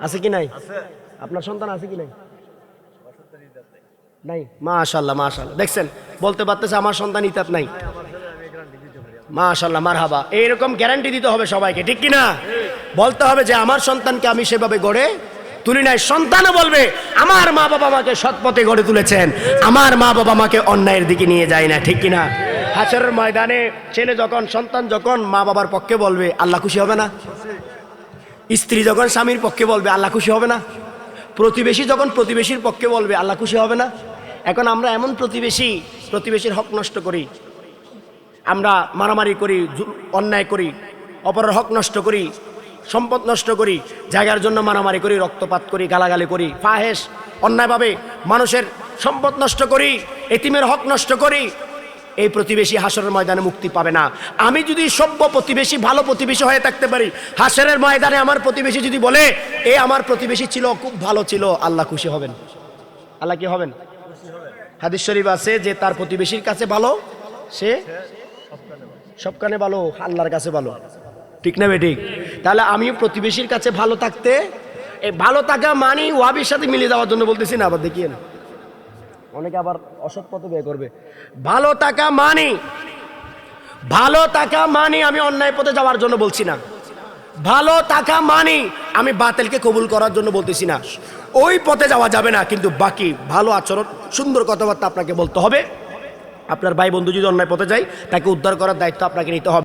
আছে কি নাই? আপনার সন্তান আছে কি নাই? নাই। মাশাআল্লাহ, মাশাআল্লাহ, দেখছেন বলতে পারতেছে আমার সন্তান ইতাত নাই। মাশাআল্লাহ, মারহাবা। এইরকম গ্যারান্টি দিতে হবে সবাইকে, ঠিক কিনা? বলতে হবে যে আমার সন্তানকে আমি সেভাবে গড়ে তুলি নাই। সন্তানও বলবে আমার মা বাবা আমাকে সৎ পথে গড়ে তুলেছেন, আমার মা বাবা আমাকে অন্যায়ের দিকে নিয়ে যায় না, ঠিক কিনা? হাসরের ময়দানে ছেলে যখন, সন্তান যখন মা বাবার পক্ষে বলবে, আল্লাহ খুশি হবে না? স্ত্রী যখন স্বামীর পক্ষে বলবে, আল্লাহ খুশি হবে না? প্রতিবেশী যখন প্রতিবেশীর পক্ষে বলবে, আল্লাহ খুশি হবে না? এখন আমরা এমন প্রতিবেশীর হক নষ্ট করি, আমরা মারামারি করি, অন্যায় করি, অপরের হক নষ্ট করি, সম্পদ নষ্ট করি, জায়গার জন্য মারামারি করি, রক্তপাত করি, গালাগালি করি, ফাহেশ অন্যায়ভাবে মানুষের সম্পদ নষ্ট করি, এতিমের হক নষ্ট করি। এই প্রতিবেশী হাসরের ময়দানে মুক্তি পাবে না। আমি যদি সভ্য প্রতিবেশী, ভালো প্রতিবেশী হয়ে থাকতে পারি, হাসরের ময়দানে আমার প্রতিবেশী যদি বলে এ আমার প্রতিবেশী ছিল, খুব ভালো ছিল, আল্লাহ খুশি হবেন। আল্লাহ কি হবেন? হাদিস শরীফ আছে যে তার প্রতিবেশীর কাছে ভালো, সে সবখানে ভালো, আল্লাহর কাছে ভালো, ঠিক না বেঠিক? তাহলে আমিও প্রতিবেশীর কাছে ভালো থাকতে, এই ভালো থাকা মানি ওয়াবির সাথে মিলে যাওয়ার জন্য বলতেছি না, আবার দেখিয়েন অনেকে আবার অসৎ পথে ব্যয় করবে। ভালো থাকা মানি আমি অন্যায় পথে যাওয়ার জন্য বলছি না, ভালো থাকা মানি আমি বাতিলকে কবুল করার জন্য বলতেছি না। ওই পথে যাওয়া যাবে না, কিন্তু বাকি ভালো আচরণ, সুন্দর কথাবার্তা আপনাকে বলতে হবে। আপনার ভাই বন্ধু যদি অন্যায় পথে যায়, তাকে উদ্ধার করার দায়িত্ব আপনাকে নিতে হবে।